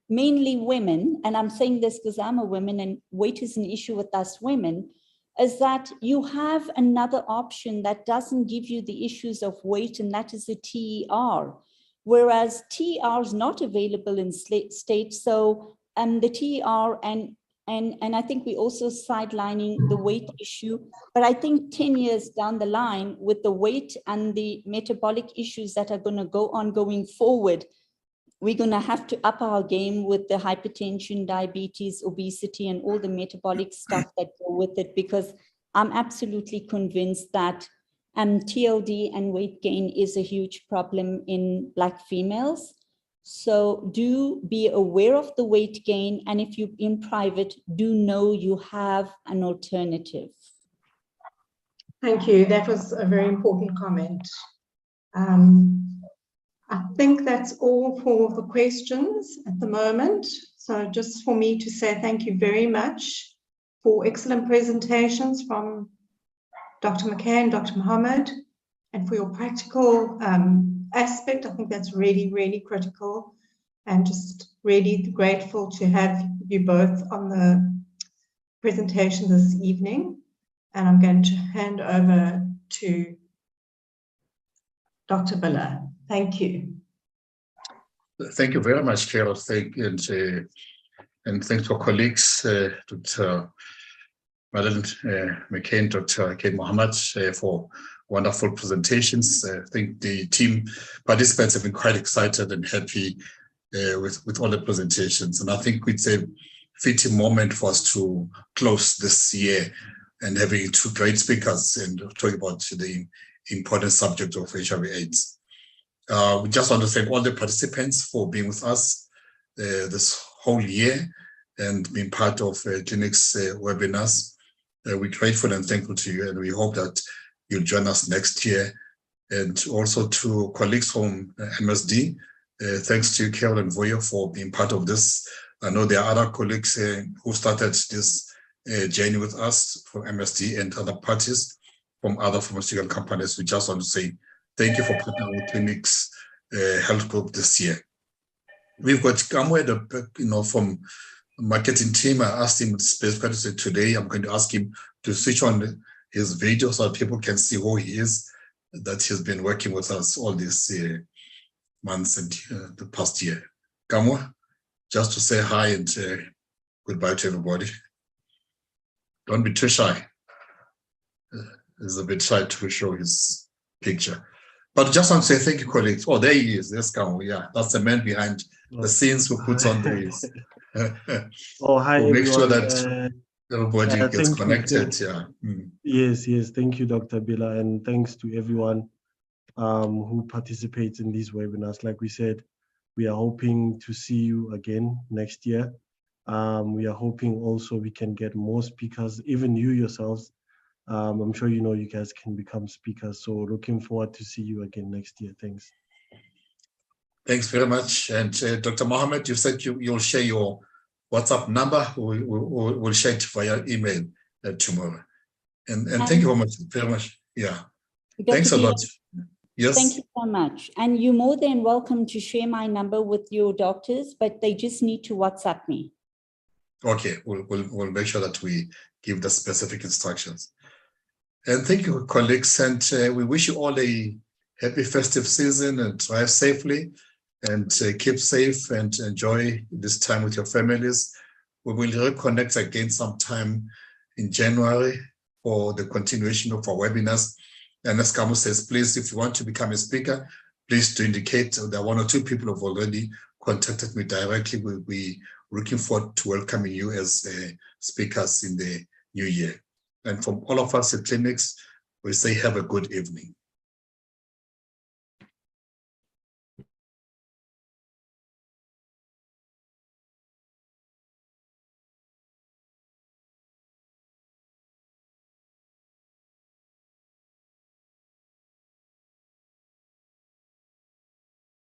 mainly women, and I'm saying this because I'm a woman and weight is an issue with us women, is that you have another option that doesn't give you the issues of weight, and that is a TER. Whereas TER is not available in state. So the TER, and I think we also sidelining the weight issue, but I think 10 years down the line with the weight and the metabolic issues that are going to go on going forward, we're going to have to up our game with the hypertension, diabetes, obesity, and all the metabolic stuff that go with it, because I'm absolutely convinced that TLD and weight gain is a huge problem in Black females. So do be aware of the weight gain. And if you're in private, do know you have an alternative. Thank you. That was a very important comment. I think that's all for the questions at the moment. So just for me to say thank you very much for excellent presentations from Dr. McKay and Dr. Mahomed. and for your practical aspect. I think that's really, really critical, and just really grateful to have you both on the presentation this evening. And I'm going to hand over to Dr. Biller. Thank you. Thank you very much, Carol. And thanks for colleagues, Dr. Marlin McKay and Dr. Mahomed for wonderful presentations. I think the team participants have been quite excited and happy with all the presentations. And I think it's a fitting moment for us to close this year and having two great speakers and talking about the important subject of HIV/AIDS. We just want to thank all the participants for being with us this whole year and being part of Clinic's webinars. We're grateful and thankful to you, and we hope that you'll join us next year. And also to colleagues from MSD, thanks to Carol and Voya for being part of this. I know there are other colleagues who started this journey with us from MSD and other parties from other pharmaceutical companies. We just want to say thank you for partnering with Clinic's health group this year. We've got Kamwe, from marketing team. I asked him specifically today, I'm going to ask him to switch on his video so that people can see who he is, that he's been working with us all these months and the past year. Kamwe, just to say hi and goodbye to everybody. Don't be too shy. He's a bit shy to show his picture. But just want to say thank you, colleagues. Oh, there he is. There's Kamwe. Yeah, that's the man behind the scenes who puts on these. Oh, hi, we'll everyone. Make sure that everybody gets connected. Yeah. Yes, thank you, Dr. Biller, and thanks to everyone who participates in these webinars. Like we said, we are hoping to see you again next year. We are hoping also we can get more speakers, even you yourselves. I'm sure you guys can become speakers. So looking forward to see you again next year. Thanks. Thanks very much. And Dr. Mahomed, you said you'll share your WhatsApp number. We'll share it via email tomorrow. And thank you very much. Yeah. Dr. Thanks a lot. Yes. Thank you so much. And you're more than welcome to share my number with your doctors, but they just need to WhatsApp me. Okay, we'll make sure that we give the specific instructions. And thank you, colleagues. And we wish you all a happy festive season and drive safely and keep safe and enjoy this time with your families. We will reconnect again sometime in January for the continuation of our webinars. And as Kamwe says, please, if you want to become a speaker, please do indicate. There are one or two people who have already contacted me directly. We'll be looking forward to welcoming you as speakers in the new year. And from all of us at Clinics, we say have a good evening.